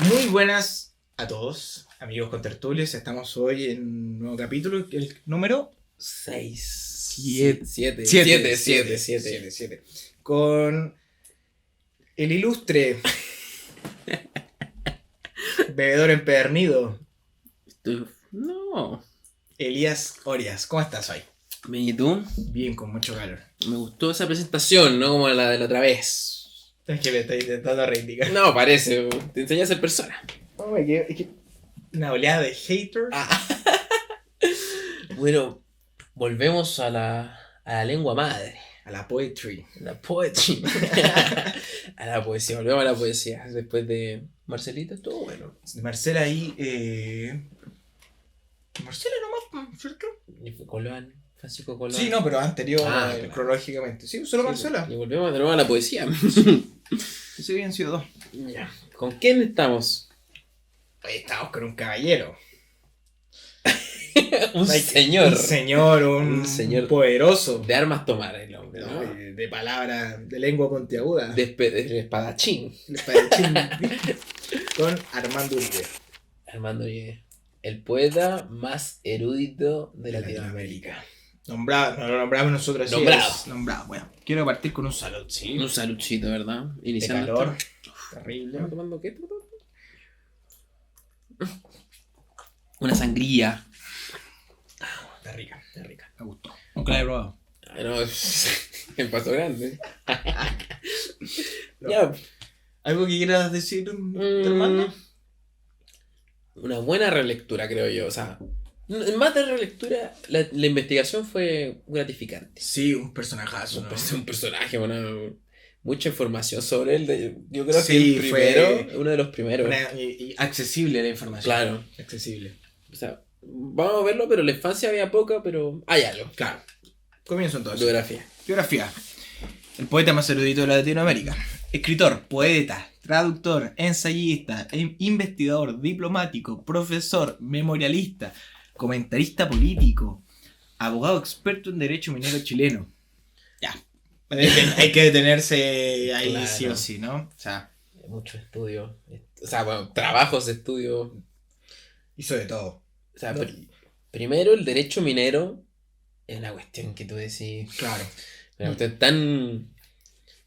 Muy buenas a todos, amigos contertulios. Estamos hoy en un nuevo capítulo, el número 6. Siete. 7. Con el ilustre bebedor empedernido, No. Elías Orias. ¿Cómo estás hoy? ¿Y tú? Bien, con mucho calor. Me gustó esa presentación, ¿no? Como la de la otra vez. Es que le estoy intentando reivindicar. No, parece. Te enseñé a ser persona. No, es que una oleada de haters. Bueno, volvemos a la lengua madre. A la poetry. La poetry. A la poesía. Volvemos a la poesía. Después de Marcelita, estuvo bueno. Marcela ahí. Marcela nomás, ¿cierto? Y fue Colón, Francisco Colón. Sí, no, pero anterior, Claro. cronológicamente. Sí, solo Marcela. Y volvemos de nuevo a la poesía. Sí, habían sido dos. Ya. ¿Con quién estamos? Hoy estamos con un caballero. Un señor. Un señor Un poderoso. De armas tomar el hombre, ¿no? De palabra, de lengua puntiaguda. De espadachín. El espadachín. Con Armando Uribe. Armando Uribe. El poeta más erudito de Latinoamérica. Nombrado, no lo nombramos nosotros así. Nombrado. Nombrado. Bueno, quiero partir con un salud, ¿sí? Un saludcito, ¿verdad? De Iniciando calor. esto. Terrible. ¿Estamos tomando qué? Una sangría. Está rica, está rica. Me gustó. Nunca la he probado. No, el paso grande. No. Ya. ¿Algo que quieras decir, Armando? Una buena relectura, creo yo. O sea, más de relectura, la investigación fue gratificante. Sí, un personajazo, ¿no? Un personaje, bueno, mucha información sobre él. Yo creo Sí, que el fue primero, uno de los primeros. Y accesible la información. Claro. Accesible. O sea, vamos a verlo, pero en la infancia había poca, pero hay algo. Claro. Comienzo entonces. Biografía. Biografía. El poeta más erudito de Latinoamérica. Escritor, poeta, traductor, ensayista, investigador, diplomático, profesor, memorialista, comentarista político, abogado experto en derecho minero chileno. Ya. Hay que detenerse ahí, Claro. sí o sí, ¿no? O sea, Mucho estudio. O sea, bueno, trabajos de estudio. hizo de todo. O sea, No. primero el derecho minero es una cuestión que tú decís. Claro. Una cuestión tan.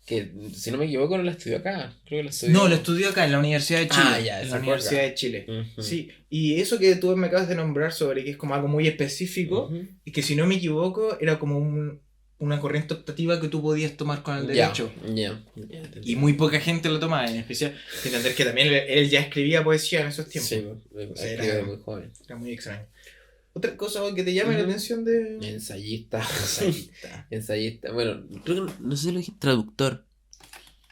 Que si no me equivoco no la estudió acá. Creo que la estudió. No, lo estudió acá en la Universidad de Chile. Ah, ya, en esa la fue Universidad acá. de Chile. Ujú. Sí, y eso que tú me acabas de nombrar sobre que es como algo muy específico, Ujú. y que si no me equivoco era como una corriente optativa que tú podías tomar con el derecho. Ya. Y muy poca gente lo tomaba, en especial. Hay que entender que también él ya escribía poesía en esos tiempos. Sí, Era- escribe muy joven. Era muy extraño. Otra cosa que te llame la Ujú. atención de... Ensayista. Ensayista. Ensayista. Bueno, creo que no sé si lo dije. Traductor.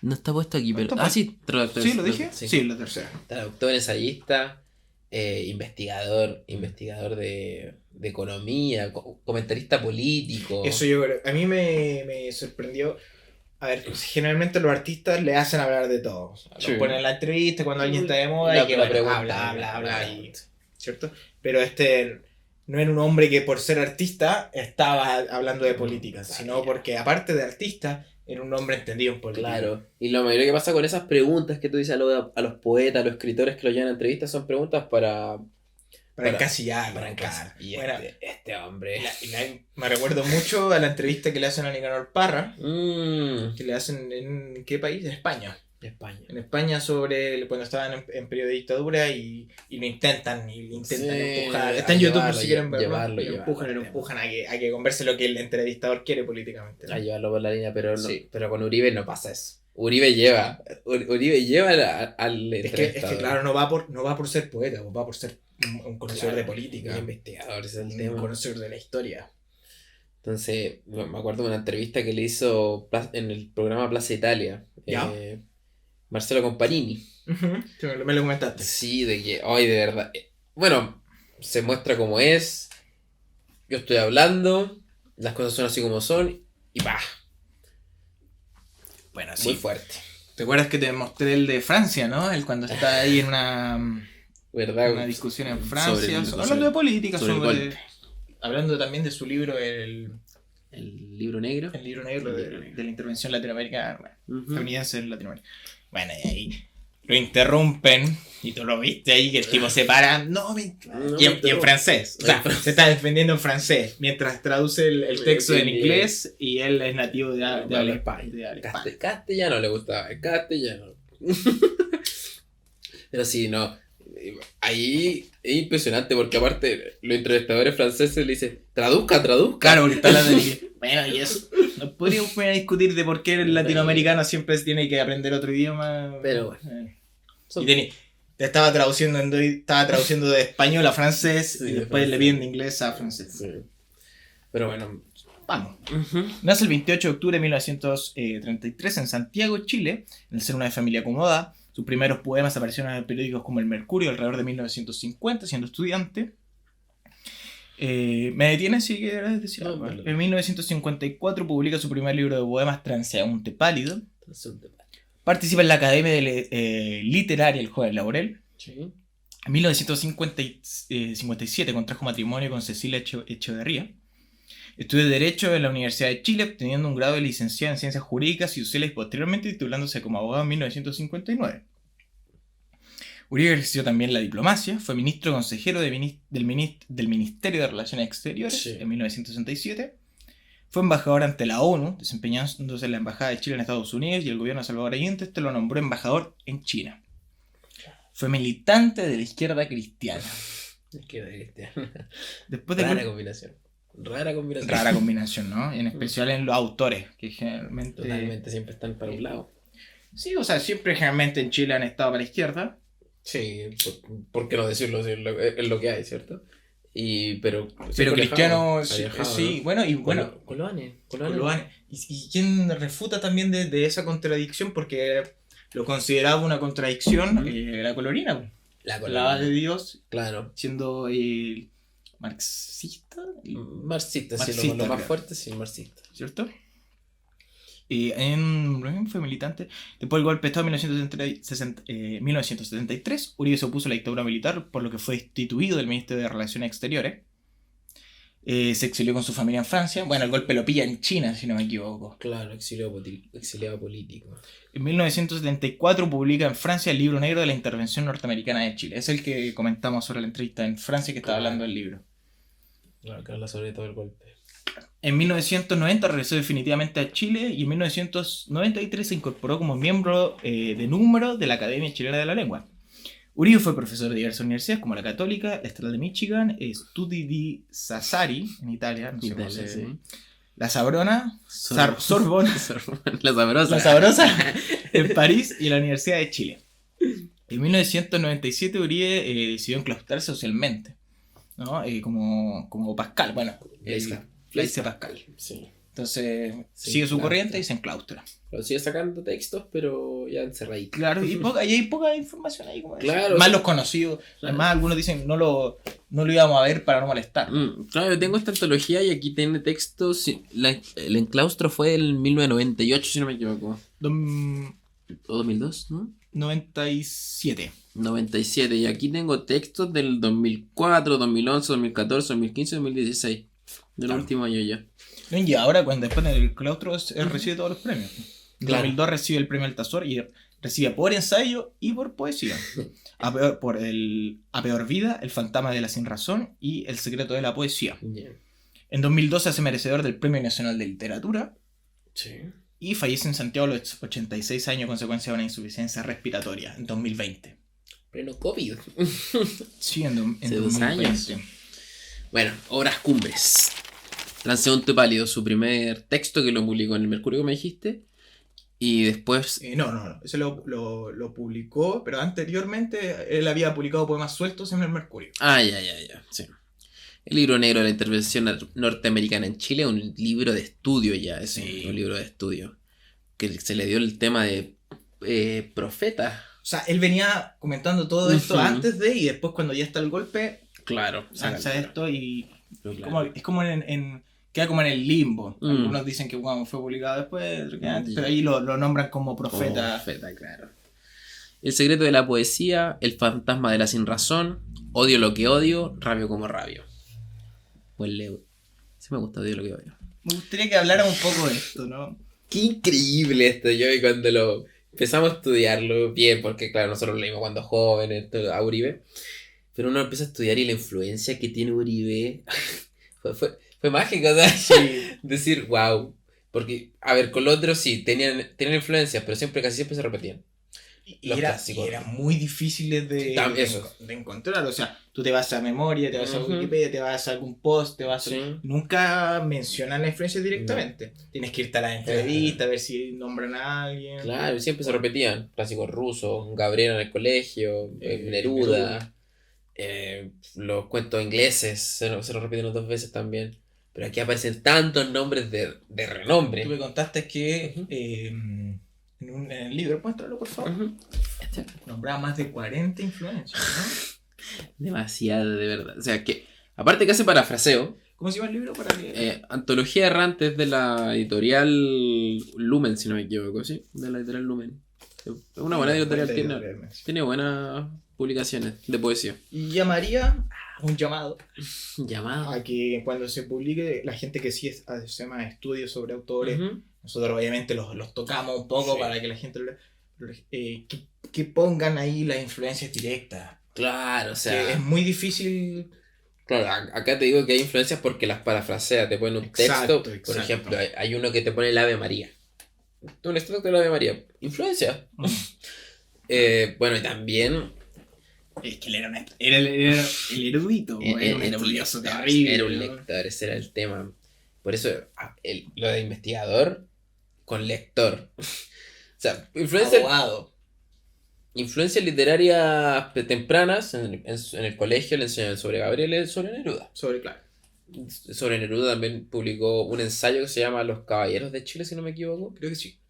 No está puesto aquí, pero. Está Sí, traductor. ¿Sí, lo dije? Sí. Sí, la tercera. Traductor, ensayista, investigador de economía, comentarista político. Eso yo creo. A mí me sorprendió. A ver, generalmente los artistas le hacen hablar de todo. O sea, Sí. lo ponen en la entrevista cuando alguien está de moda La- y que la bueno, pregunta, habla y, ¿cierto? Pero no era un hombre que por ser artista estaba hablando de política, sino porque aparte de artista, era un hombre entendido en política. Claro. Y lo mayoría que pasa con esas preguntas que tú dices a los poetas, a los escritores que lo llevan a entrevistas, son preguntas para Encasillarlo. para claro. encasillar. Y Bueno, este hombre. me recuerdo mucho a la entrevista que le hacen a Nicanor Parra, Mm, que le hacen en ¿qué país? En España. de España. En España sobre cuando estaban en periodo de dictadura y lo intentan Sí, empujar. a Está en YouTube por llevarlo, si quieren verlo. llevarlo, Lo empujan a que converse lo que el entrevistador quiere políticamente, ¿no? A llevarlo por la línea, pero no, Sí. pero con Uribe no pasa eso. Uribe lleva al Es que entrevistador. claro, no va por ser poeta, va por ser un conocedor de política, un investigador, ese es el un tema. conocedor de la historia. Entonces, me acuerdo de una entrevista que le hizo en el programa Plaza Italia. ¿Ya? Marcelo Comparini. Sí, me lo comentaste. Sí, de que, hoy de verdad. Bueno, se muestra como es. Yo estoy hablando, las cosas son así como son, y ¡pah! Bueno, Muy fuerte. ¿Te acuerdas que te mostré el de Francia, no? El cuando está ahí en una ¿Verdad? discusión en Francia, sobre hablando de política, sobre el golpe. hablando también de su libro, el libro negro. libro negro de la intervención latinoamericana, Ujú. estadounidense en Latinoamérica. Bueno, y ahí lo interrumpen. Y tú lo viste ahí que el tipo se para. No, y en francés. O sea, se está defendiendo en francés. Mientras traduce el texto en inglés. Y él es nativo de habla española. Castellano le gustaba. El castellano. Pero sí, no. Ahí es impresionante porque aparte los entrevistadores franceses le dicen traduzca. Claro, porque está hablando de bueno, y eso. No podríamos poner a discutir de por qué el latinoamericano siempre tiene que aprender otro idioma. Pero bueno. Y te estaba traduciendo de español a francés y después le piden de inglés a francés. Sí. Pero bueno, vamos. Nace el 28 de octubre de 1933 en Santiago, Chile, en el seno de una familia acomodada. Sus primeros poemas aparecieron en periódicos como El Mercurio alrededor de 1950, siendo estudiante. ¿Me detienes si quieres decir algo? En 1954 publica su primer libro de poemas, Transeúnte Pálido. Participa en la Academia Literaria El Joven Laurel. Sí. En 1957 contrajo matrimonio con Cecilia Echeverría. Estudió Derecho en la Universidad de Chile, obteniendo un grado de licenciado en Ciencias Jurídicas y Sociales y posteriormente titulándose como abogado en 1959. Uribe ejerció también la diplomacia, fue ministro consejero del Ministerio de Relaciones Exteriores en 1967. Fue embajador ante la ONU, desempeñándose en la Embajada de Chile en Estados Unidos, y el gobierno de Salvador Allende lo nombró embajador en China. Fue militante de la izquierda cristiana. Después de Rara combinación. Rara combinación, ¿no? En especial en los autores, que generalmente... Totalmente siempre están para un lado. Sí, o sea, siempre generalmente en Chile han estado para la izquierda. Sí, ¿por qué no decirlo? Es lo que hay, ¿cierto? Pero cristiano, sí, ¿no? Bueno, y bueno... Coloane. ¿Y quién refuta también de esa contradicción? Porque lo consideraba una contradicción la colorina. La de Dios. Claro. Siendo... marxista, sí, lo más fuerte, sí, marxista. ¿Cierto? Fue militante. Después del golpe de Estado en 1973, Uribe se opuso a la dictadura militar, por lo que fue destituido del Ministerio de Relaciones Exteriores. Se exilió con su familia en Francia. Bueno, el golpe lo pilla en China, si no me equivoco. Claro, exiliado político. En 1974 publica en Francia el libro negro de la intervención norteamericana de Chile. Es el que comentamos sobre la entrevista en Francia que estaba hablando del libro. Claro, que habla sobre todo el golpe. En 1990 regresó definitivamente a Chile y en 1993 se incorporó como miembro de número de la Academia Chilena de la Lengua. Uribe fue profesor de diversas universidades como la Católica, la Estatal de Michigan, Studi di Sassari en Italia, no sé cómo se dice. La Sabrona, Sorbonne, la Sabrosa en París y la Universidad de Chile. En 1997 Uribe decidió enclaustrarse socialmente, ¿no? Como Pascal, bueno, Blaise Pascal. Sí. Entonces sigue su corriente y se enclaustra. Pero sigue sacando textos, pero ya encerradito. Claro, y hay poca información ahí. Como claro, más los conocidos. Claro. Además, algunos dicen no lo íbamos a ver para no molestar. Claro, yo tengo esta antología y aquí tiene textos. El enclaustro fue en 1998, si no me equivoco. ¿O 2002? ¿No? 97. 97. Y aquí tengo textos del 2004, 2011, 2014, 2015, 2016. Del último año ya. Y ahora, después del claustro, recibe todos los premios. En claro. 2002 recibe el premio Altazor y recibe por ensayo y por poesía. A peor vida, El fantasma de la sinrazón y El secreto de la poesía. Yeah. En 2012 se hace merecedor del Premio Nacional de Literatura. Sí. Y fallece en Santiago a los 86 años a consecuencia de una insuficiencia respiratoria en 2020. Pleno COVID. Sí, en 2020. Años. Bueno, obras cumbres. Transeúnte Pálido, su primer texto que lo publicó en El Mercurio, como dijiste. Y después... No. Ese lo publicó, pero anteriormente él había publicado poemas sueltos en El Mercurio. Ya. Sí. El libro negro de la intervención norteamericana en Chile, un libro de estudio ya. Sí. Un libro de estudio. Que se le dio el tema de profeta. O sea, él venía comentando todo esto antes de, y después cuando ya está el golpe... Claro. Lanza esto y... Claro. Es como queda como en el limbo. Algunos dicen que fue publicado después, pero ahí lo nombran como profeta. Profeta, claro. El secreto de la poesía, El fantasma de la sinrazón, Odio lo que odio, Rabio como rabio. Buen leo. Sí me gusta Odio lo que odio. Me gustaría que hablara un poco de esto, ¿no? Qué increíble esto. Yo cuando empezamos a estudiarlo bien, porque claro, nosotros lo leímos cuando jóvenes, a Uribe, pero uno empieza a estudiar y la influencia que tiene Uribe fue mágica, o sea, Sí. decir, wow, porque, a ver, con los otros sí, tenían influencias, pero casi siempre se repetían. Y Los era, clásicos. y eran muy difíciles Eso. de encontrar. O sea, tú te vas a memoria, te vas a Ujú. Wikipedia, te vas a algún post, te vas a... Sí. Nunca mencionan la influencia directamente. Tienes que irte a la entrevista, a ver si nombran a alguien. Claro, siempre se repetían. Clásicos rusos, Gabriel en el colegio, Neruda, los cuentos ingleses se los repiten 2 veces también. Pero aquí aparecen tantos nombres de renombre. Tú me contaste que Ujú. en el libro, muéstralo por favor, Ujú. nombraba más de 40 influencias, ¿no? Demasiado, de verdad. O sea, que aparte que hace parafraseo, ¿Cómo se llama el libro para que... Antología Errante es de la editorial Lumen, si no me equivoco, ¿sí? De la editorial Lumen. Es una buena editorial, tiene buenas publicaciones de poesía. Y llamaría un llamado Llamado. a que cuando se publique, la gente que sí se llama estudios sobre autores, Ujú. nosotros obviamente los tocamos un poco Sí. para que la gente que pongan ahí las influencias directas. Claro, o Que sea. es muy difícil. Claro, acá te digo que hay influencias porque las parafrasea, te ponen un Exacto, texto. Por exacto. ejemplo, hay uno que te pone el Ave María. Un extracto del Ave María. Influencia. Bueno, y también. Es que él era el erudito, era un estudioso terrible. Era un ¿no? lector, ese era el tema. Por eso, lo de investigador con lector. O sea, Abogado. influencias literarias tempranas en el colegio le enseñan sobre Gabriel y sobre Neruda. Claro. Sobre Neruda también publicó un ensayo que se llama Los Caballeros de Chile, si no me equivoco. Creo que sí.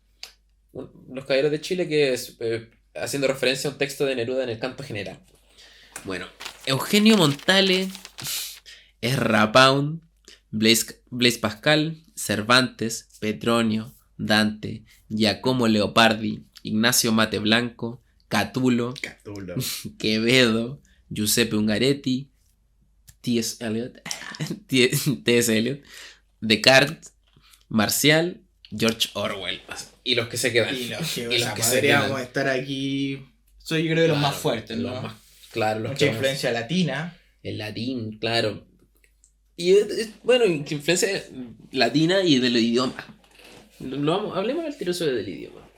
Los Caballeros de Chile, que es haciendo referencia a un texto de Neruda en el Canto General. Bueno, Eugenio Montale, Ezra Pound, Blaise Pascal, Cervantes, Petronio, Dante, Giacomo Leopardi, Ignacio Mate Blanco, Catulo, Quevedo, Giuseppe Ungaretti, T.S. Eliot, Descartes, Marcial, George Orwell. Y los que se quedan. Y los que, Y los que se podríamos quedan. estar aquí. Soy yo creo de los más fuertes, ¿no? Los más, claro, los Mucha que influencia latina. el latín, claro. Y bueno, influencia latina y del idioma. Hablemos al tiro sobre del idioma.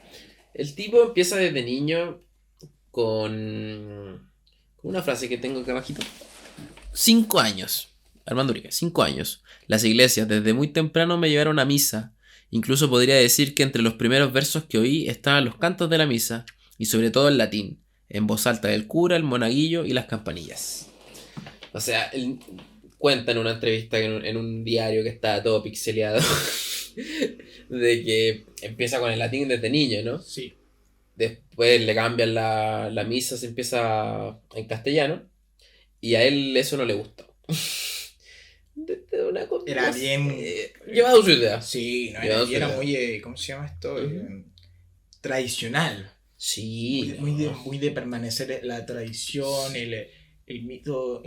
El tipo empieza desde niño con una frase que tengo acá abajito. 5 años. Armando Uribe, 5 años. Las iglesias desde muy temprano me llevaron a misa. Incluso podría decir que entre los primeros versos que oí estaban los cantos de la misa. Y sobre todo el latín. En voz alta del cura, el monaguillo y las campanillas. O sea, él cuenta en una entrevista en un diario que está todo pixeleado. De que empieza con el latín desde niño, ¿no? Sí. Después le cambian la misa, se empieza en castellano. Y a él eso no le gusta. Era bien. Llevado su idea. Sí, no, Llevado su era idea. muy. ¿Cómo se llama esto? Tradicional. Sí. Muy de permanecer la tradición, el mito,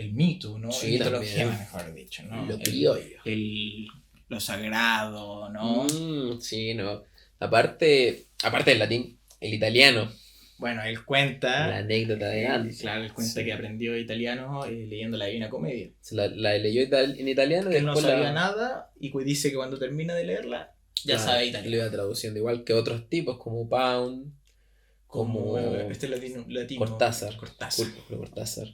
¿no? Sí, Mitología, también. mejor dicho, ¿no? Lo criollo. Lo sagrado, ¿no? Sí, no. Aparte del latín, el italiano. Bueno, él cuenta. La anécdota de antes. Claro, él cuenta que aprendió italiano leyendo la Divina Comedia. La leyó en italiano. Que él no después sabía nada y dice que cuando termina de leerla ya sabe italiano. Lo iba traduciendo igual que otros tipos como Pound, como este latino. Cortázar. Cortázar.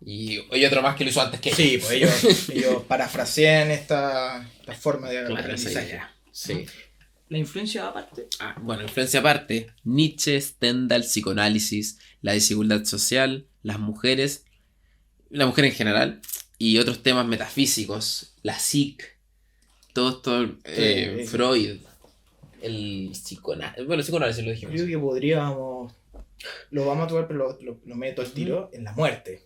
Y otro más que lo hizo antes que sí, pues ellos parafrasean esta forma de aprendizaje. Sí. La influencia aparte. Bueno, influencia aparte. Nietzsche, Stendhal, psicoanálisis, la desigualdad social, las mujeres, la mujer en general, y otros temas metafísicos, la psic, todo esto, Freud, el psicoanálisis. Bueno, el psicoanálisis lo dijimos. Creo que podríamos. Lo vamos a tomar, pero lo meto al tiro en la muerte.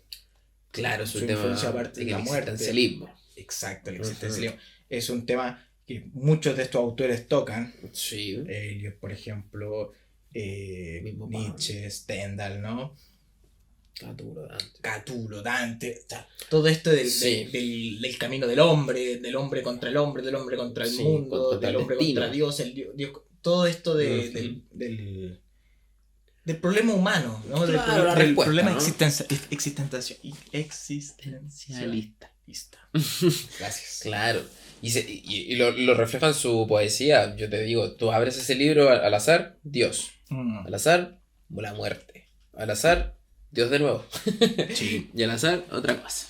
Claro, es un su tema influencia aparte de la muerte. existencialismo. Exacto, el existencialismo. Es un tema que muchos de estos autores tocan. Sí. Ellos, por ejemplo, Nietzsche, Stendhal, ¿no? Catulo, Dante. O sea, todo esto del camino del hombre contra el hombre, del hombre contra el mundo, del hombre contra Dios, el Dios, todo esto del del problema humano, ¿no? Claro, la del respuesta, problema ¿no? existencialista. Gracias. Claro. Y lo refleja en su poesía. Yo te digo, tú abres ese libro al azar, Dios. Mm, Al azar, la muerte. Al azar, Dios de nuevo. sí. Y al azar, otra cosa.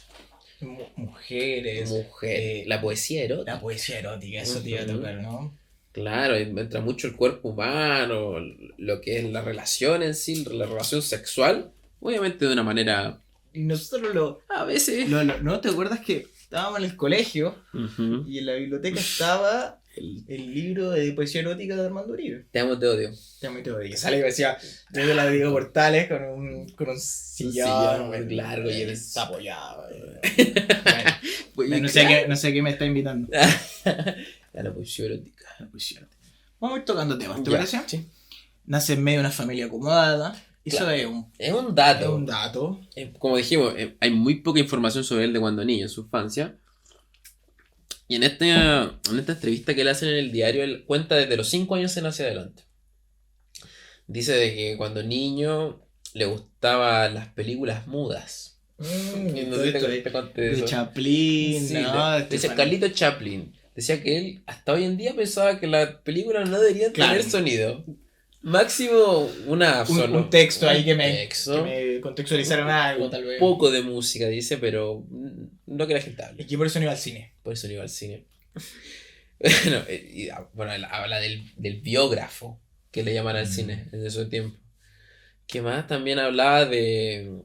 Mujeres. Mujer. La poesía erótica. La poesía erótica, eso te iba a tocar, ¿no? Claro, entra mucho el cuerpo humano, lo que es la relación en sí, la relación sexual. Obviamente de una manera. Y nosotros A veces. ¿no te acuerdas que estábamos en el colegio Ujú. y en la biblioteca estaba el libro de poesía erótica de Armando Uribe? Te amo, te odio. Ya muy todo. Y que sale y decía, desde la Diego Portales con un sillón muy largo y eres apoyado. Oye, No sé qué me está invitando. A la poesía erótica. Vamos a ir tocando temas, ¿te Ya, parece? sí. Nace en medio de una familia acomodada. Eso Claro. es un Es un dato. dato. Como dijimos, hay muy poca información sobre él de cuando niño, en su infancia. Y en esta entrevista que le hacen en el diario, él cuenta desde los 5 años en hacia adelante. Dice de que cuando niño le gustaban las películas mudas. Y no sé si te conté De eso. Chaplin, Sí, ¿no? decía Carlito Chaplin. Decía que él hasta hoy en día pensaba que las películas no deberían Claro. tener sonido. Máximo un texto ahí que me texto, contextualizaran algo, tal vez. poco de música, dice, pero no que la gente hable. Y que por eso no iba al cine. Por eso no iba al cine. Bueno, él habla del biógrafo que le llaman al cine en ese tiempo. ¿Qué más? También hablaba de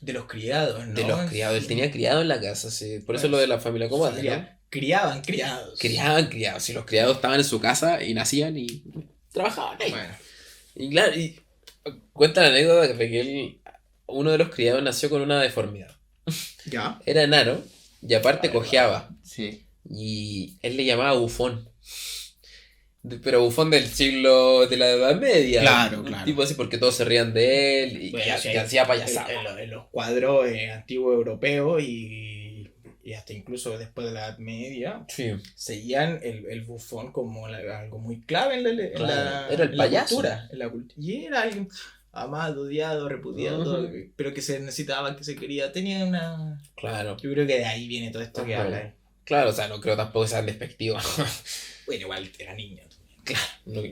los criados, ¿no? los criados. Él tenía criados en la casa, sí. Por eso Bueno, lo de la familia cómoda, ¿no? Criaban criados. Criaban criados. Si los criados estaban en su casa y nacían y trabajaban ahí. Bueno. Y claro, y cuenta la anécdota de que uno de los criados nació con una deformidad. Ya. Era enano y aparte cojeaba. Sí. Y él le llamaba bufón. Pero bufón del siglo de la Edad Media. Claro, Un claro. tipo así porque todos se rían de él y Bueno, que hacía payasada. En los cuadros antiguos europeos y hasta incluso después de la Edad Media, Sí. seguían el bufón como algo muy clave en la, Claro, era el en la payaso. cultura. Y era alguien amado, odiado, repudiado, pero que se necesitaba, que se quería. Tenía una... Claro. Yo creo que de ahí viene todo esto que Ajá. habla. Claro, o sea, no creo tampoco que sean despectivos. Bueno, igual era niño.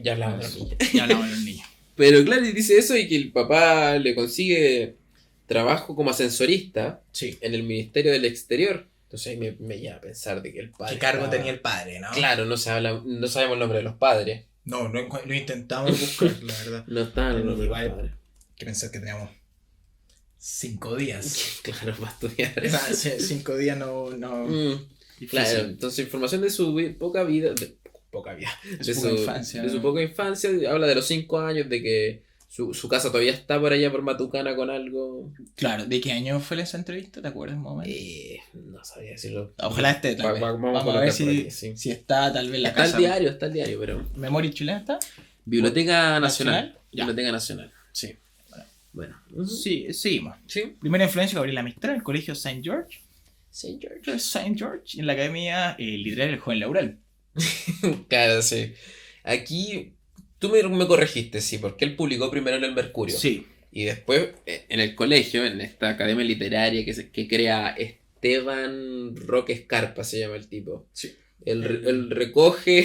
Ya hablamos de los niños. Ya hablamos de los niños. Pero claro, y dice eso y que el papá le consigue trabajo como ascensorista Sí. en el Ministerio del Exterior. Entonces ahí me lleva a pensar de que el padre. ¿Qué cargo estaba- tenía el padre, no? Claro, no sabemos el nombre de los padres. No, lo intentamos buscar, la verdad. No estaban los nombres de los Igual. padres. Que pensar que teníamos 5 días. Claro, para estudiar. O sea, 5 días no. Difícil. Claro, entonces información de su poca vida. Poca vida. De su poca infancia. De su poca infancia. Habla de los 5 años, de que su casa todavía está por allá por Matucana con algo. Claro, ¿de qué año fue esa entrevista? ¿Te acuerdas un momento? No sabía decirlo. Ojalá esté, tal vez. Vamos Vamos a ver si está tal vez la Está casa. el diario, pero. ¿Memoria chilena está? Biblioteca Nacional. ¿Nacional? Ya. Biblioteca Nacional. Sí. Bueno. Sí, seguimos. Sí. Primera influencia Gabriela Mistral, el colegio St. George. St. George. St. George, en la academia literaria del joven Laurel. Claro, sí. Aquí tú me corregiste, sí, porque él publicó primero en el Mercurio. Sí. Y después en el colegio, en esta academia literaria que crea Esteban Roque Escarpa, se llama el tipo. Sí. Él recoge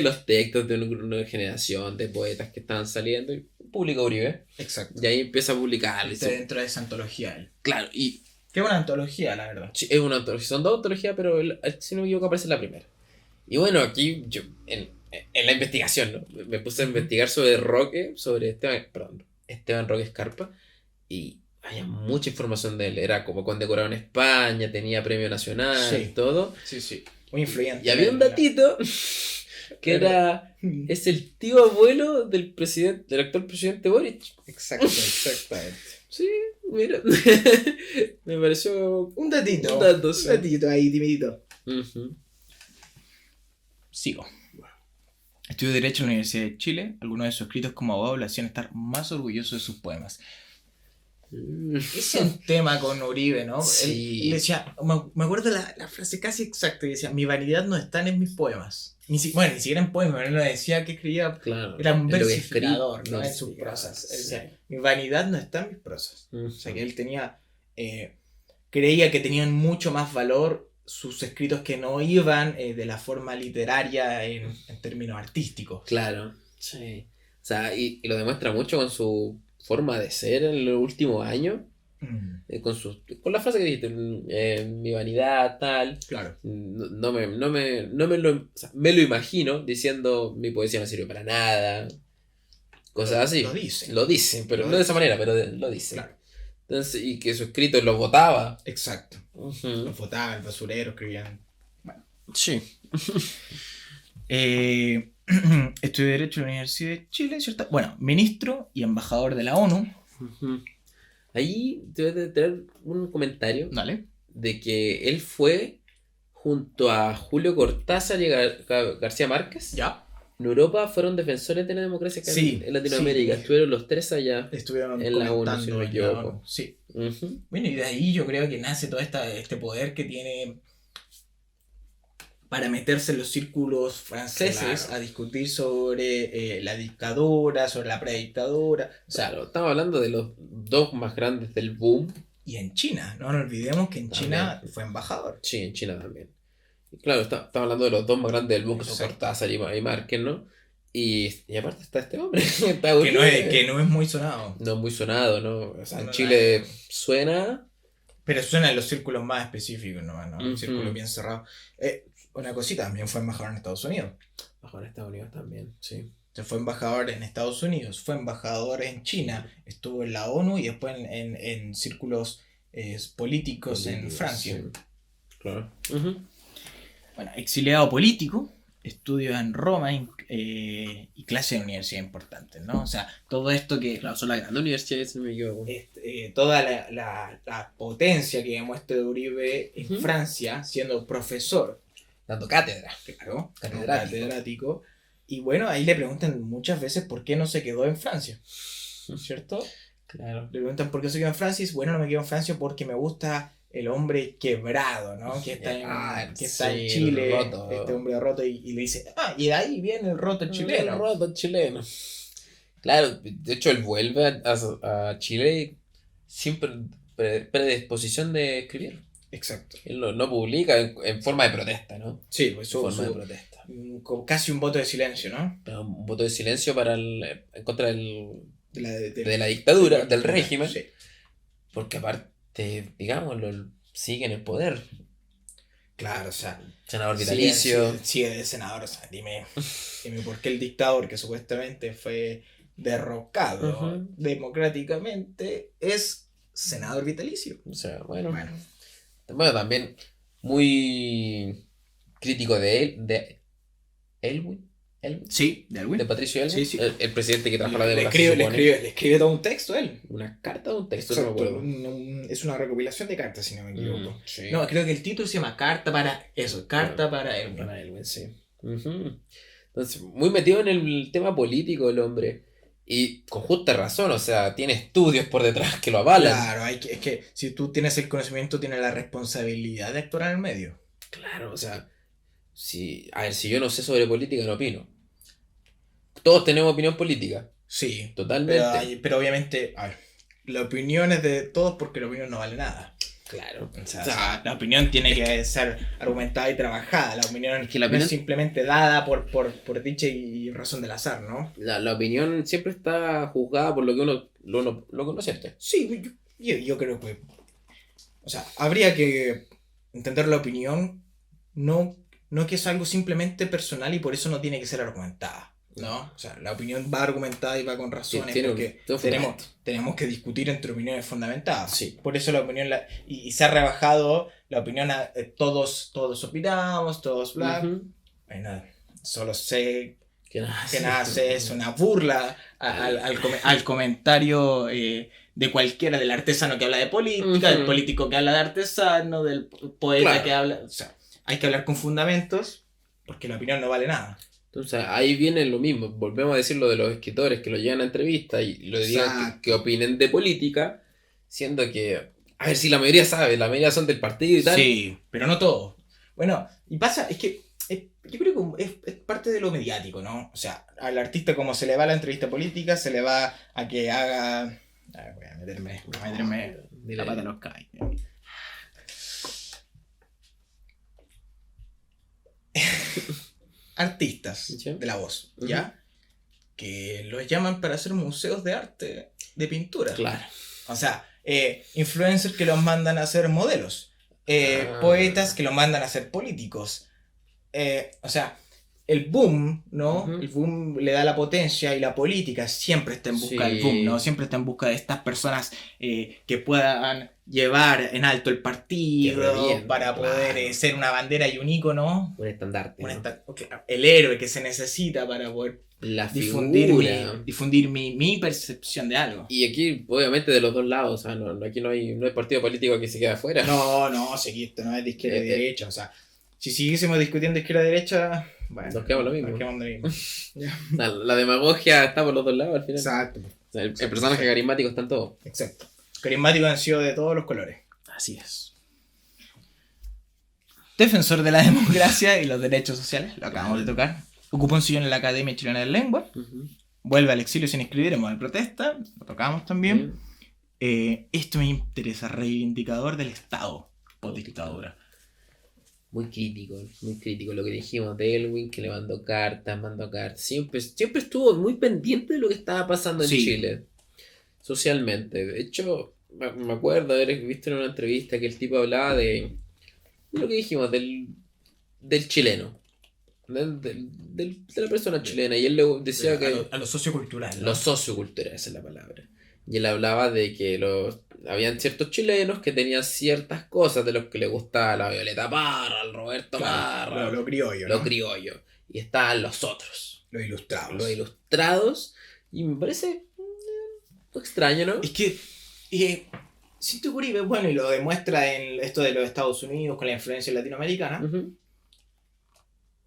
los textos de una nueva generación de poetas que estaban saliendo y publica Uribe. Exacto. Y ahí empieza a publicarlo. Está dentro de esa antología él. Claro, y Qué buena antología, la verdad. sí, es una antología. Son 2 antologías, pero si no me equivoco aparece la primera. Y bueno, aquí yo, en la investigación, ¿no? Me puse a investigar sobre Roque, sobre Esteban Roque Escarpa, y había mucha información de él. Era como condecorado en España, tenía premio nacional, Sí. todo. Sí, sí. Muy influyente. Y había un datito que es el tío abuelo del actual presidente Boric. Exactamente. Sí, mira. Me pareció Un datito. un dato, sí. Un datito ahí, timidito. Ujú. Sigo. Estudió Derecho en la Universidad de Chile. Algunos de sus escritos como abogado le hacían estar más orgulloso de sus poemas. Ese es un tema con Uribe, ¿no? Sí. Él decía, me acuerdo la frase casi exacta, y decía, mi vanidad no está en mis poemas. Bueno, ni siquiera en poemas, él no decía que escribía, Claro. era un En lo que versificador, escribí, ¿no? En sus versificador, prosas. Él sí. decía, mi vanidad no está en mis prosas. Ujú. O sea, que él tenía, creía que tenían mucho más valor sus escritos que no iban de la forma literaria en términos artísticos. Claro, sí. O sea, y lo demuestra mucho con su forma de ser en los últimos años. Con la frase que dijiste, mi vanidad, tal. Claro. No me lo, o sea, me lo imagino diciendo mi poesía no sirve para nada. Cosas así. Lo dicen, pero Lo no de esa dicen. manera, pero lo dicen. Claro. Entonces, y que su escrito lo votaba. Exacto. Ujú. Los votaban, el basurero, escribían. Bueno. Sí. Estudié Derecho en la Universidad de Chile, ¿cierto? Bueno, ministro y embajador de la ONU. Ujú. Ahí te voy a traer un comentario Dale. de que él fue junto a Julio Cortázar y García Márquez. Ya. En Europa fueron defensores de la democracia acá Sí, en Latinoamérica. sí. Estuvieron los tres allá. Estuvieron En la ONU, comentando si no me en la equivoco. ONU. Sí. Ujú. Bueno, y de ahí yo creo que nace todo este poder que tiene para meterse en los círculos franceses Claro. a discutir sobre la dictadura, sobre la predictadura. O sea, Claro, estamos hablando de los dos más grandes del boom. y en China, no nos olvidemos que en También. China fue embajador. Sí, en China también. Y claro, estamos hablando de los dos más grandes del boom, que son Exacto. Cortázar y Márquez, ¿no? Y aparte está este hombre, está Que no es muy sonado. no es muy sonado, ¿no? O sea, en No, Chile nada. suena. Pero suena en los círculos más específicos, ¿no? Un Ujú. círculo bien cerrado. Una cosita, también fue embajador en Estados Unidos. Bajo en Estados Unidos también, sí. Se fue embajador en Estados Unidos, fue embajador en China, estuvo en la ONU y después en círculos políticos en Francia. Sí. Claro. Ujú. Bueno, exiliado político, estudios en Roma y clases en universidades importantes, ¿no? O sea, todo esto que... Claro, son las grandes universidades, si no me equivoco. toda la potencia que demuestra Uribe en Ujú. Francia, siendo profesor, Dando cátedra. claro, Catedrático. catedrático. Y bueno, ahí le preguntan muchas veces por qué no se quedó en Francia, ¿cierto? Claro. Le preguntan por qué se quedó en Francia y dice, bueno, no me quedo en Francia porque me gusta el hombre quebrado, ¿no? Que está en Sí, Chile, roto. este hombre roto, y le dice, y de ahí viene el roto chileno. El roto chileno. Claro, de hecho él vuelve a Chile sin predisposición de escribir. Exacto. Él no publica en forma de protesta, ¿no? Sí, pues En forma de protesta. casi un voto de silencio, ¿no? Pero un voto de silencio para en contra de la de dictadura, la del dictadura, régimen. sí. Porque aparte, digámoslo, sigue en el poder. Claro, o sea, Senador vitalicio. sigue de senador, o sea, dime por qué el dictador que supuestamente fue derrocado Ujú. democráticamente es senador vitalicio. O sea, bueno. Bueno, Bueno, también muy crítico de él, de Elwin, sí, de de Patricio Elwin, Sí, sí. el presidente que trajo la le democracia. escribe todo un texto él. Una carta o un texto, no Exacto, me acuerdo. es una recopilación de cartas, si no me equivoco. Sí. No, creo que el título se llama Carta para eso, Carta para él. Para Elwin, sí. Ujú. Entonces, muy metido en el tema político el hombre. Y con justa razón, o sea, tiene estudios por detrás que lo avalan. Claro, es que si tú tienes el conocimiento, tienes la responsabilidad de actuar en el medio. Claro, o sea, a ver, si yo no sé sobre política, no opino. Todos tenemos opinión política, Sí, totalmente. pero obviamente, a ver, la opinión es de todos porque la opinión no vale nada. Claro. O sea, la opinión tiene que ser argumentada y trabajada. La opinión, Es que la no opinión- es simplemente dada por dicha y razón del azar, ¿no? La opinión siempre está juzgada por lo que uno siente. Sí, yo creo que... O sea, habría que entender la opinión no que es algo simplemente personal y por eso no tiene que ser argumentada, ¿no? O sea, la opinión va argumentada y va con razones Tiene porque un fundamento. tenemos que discutir entre opiniones fundamentadas. Sí. Por eso la opinión... y se ha rebajado la opinión a todos opinamos, todos bla... Ujú. Bueno, solo sé Que nada, que nace es una burla al comentario de cualquiera, del artesano que habla de política, del Ujú. político que habla de artesano, del poeta Claro. que habla... O sea, hay que hablar con fundamentos porque la opinión no vale nada. Entonces ahí viene lo mismo. Volvemos a decir lo de los escritores que lo llevan a entrevistas y lo digan Exacto. que opinen de política. Siendo que, a ver, si la mayoría sabe, la mayoría son del partido y tal. Sí, pero no todo. Bueno, y pasa, es que yo creo que es parte de lo mediático, ¿no? O sea, al artista como se le va la entrevista política, se le va a que haga... A ver, voy a meterme la pata en los caballos. Artistas ¿Sí? de la voz, Ujú. ¿ya? Que los llaman para hacer museos de arte, de pintura. Claro. O sea, influencers que los mandan a ser modelos. Ah. Poetas que los mandan a ser políticos. O sea, el boom, ¿no? Ujú. El boom le da la potencia y la política siempre está en busca del Sí. boom, ¿no? Siempre está en busca de estas personas que puedan llevar en alto el Que partido revienten, para poder claro. ser una bandera y un ícono. Un estandarte. ¿no? El héroe que se necesita para poder La difundir, figura. mi percepción de algo. Y aquí, obviamente, de los dos lados. O sea, aquí no hay partido político que se quede afuera. No, si esto no es de izquierda y derecha. O sea, si siguiésemos discutiendo izquierda y derecha, bueno, Nos quedamos lo mismo. Nos quedamos lo mismo. La demagogia está por los dos lados al final. Exacto. O sea, el personaje carismático está en todo. Exacto. Carismáticos han sido de todos los colores. Así es. Defensor de la democracia y los derechos sociales, lo acabamos de tocar. Ocupó un sillón en la Academia Chilena de Lengua. Vuelve al exilio sin escribir en modo de protesta. Lo tocamos también. Esto me interesa, reivindicador del Estado post-dictadura. Muy crítico lo que dijimos de Elwin, que le mandó cartas. Siempre estuvo muy pendiente de lo que estaba pasando en Sí. Chile, socialmente. De hecho, me acuerdo haber visto en una entrevista que el tipo hablaba de lo que dijimos, del chileno, de la persona chilena, y él le decía que A lo sociocultural, ¿no? lo sociocultural, esa es la palabra. Y él hablaba de que habían ciertos chilenos que tenían ciertas cosas de los que le gustaba la Violeta Parra, el Roberto Parra, Lo criollo, lo ¿no? criollo. Y estaban los otros, Los ilustrados. los ilustrados. Y me parece extraño, ¿no? Es que siento que Uribe, bueno, y lo demuestra en esto de los Estados Unidos con la influencia latinoamericana, Ujú.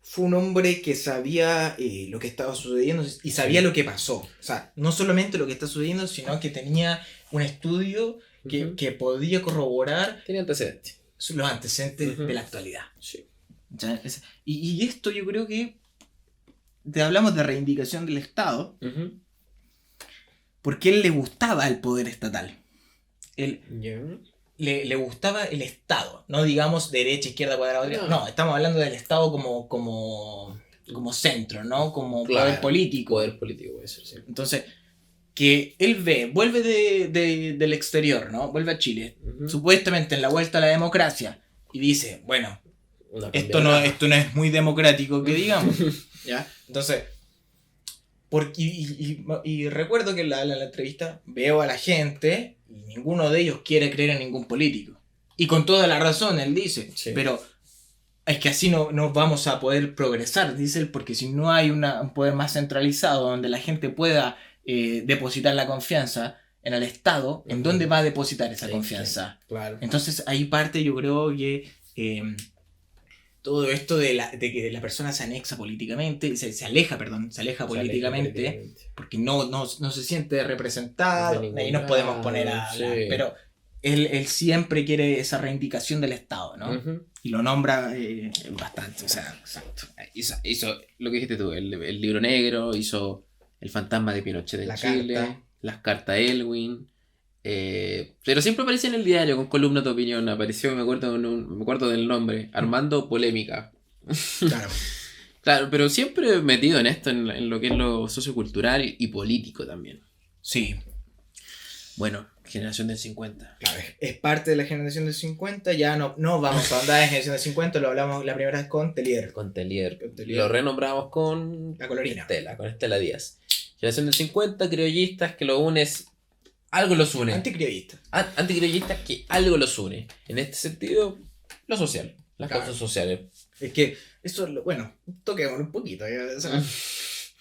fue un hombre que sabía lo que estaba sucediendo y sabía lo que pasó. O sea, no solamente lo que está sucediendo, sino que tenía un estudio Ujú. que podía corroborar Tenía antecedentes. los antecedentes Ujú. de la actualidad. Sí. ¿Ya? Y esto yo creo que hablamos de reivindicación del Estado Ujú. porque a él le gustaba el poder estatal. Él Ya. le gustaba el Estado, no digamos derecha, izquierda, cuadrada, No. no, estamos hablando del Estado como centro, ¿no? Como Claro, poder político. Poder político puede ser, sí. Entonces, que él vuelve del exterior, ¿no? Vuelve a Chile, Ujú. supuestamente en la vuelta a la democracia, y dice, bueno, Una esto cambiada. no es muy democrático, que digamos, ¿ya? Entonces, y recuerdo que en la entrevista veo a la gente y ninguno de ellos quiere creer en ningún político. Y con toda la razón, él dice, Sí. pero es que así no vamos a poder progresar, dice él, porque si no hay un poder más centralizado donde la gente pueda depositar la confianza en el Estado, ¿en Ujú. dónde va a depositar esa Sí, confianza? Claro. Entonces ahí parte, yo creo que todo esto de que la persona se anexa políticamente, se aleja políticamente, porque no se siente representada, No sé, y nos podemos poner a hablar, sí. pero él siempre quiere esa reivindicación del Estado, ¿no? Ujú. Y lo nombra bastante, o sea, Exacto. Hizo lo que dijiste tú, el libro negro, hizo El fantasma de Pinochet en La Chile, carta. las cartas Elwin. Pero siempre aparecía en el diario con columnas de opinión. Apareció, me acuerdo del nombre, Armando Polémica. claro. Claro, pero siempre metido en esto, en lo que es lo sociocultural y político también. Sí, Bueno, generación del 50. claro, es parte de la generación del 50, ya no vamos a andar en generación del 50, lo hablamos la primera vez con Telier, Con Telier. Con Telier. Lo renombramos con la colorina. con Estela Díaz. Generación del 50, criollistas que lo une algo los une. Anticriollista. Anticriollistas que algo los une. En este sentido, lo social. Las Claro. causas sociales. Es que eso, bueno, toquemos un poquito, o sea,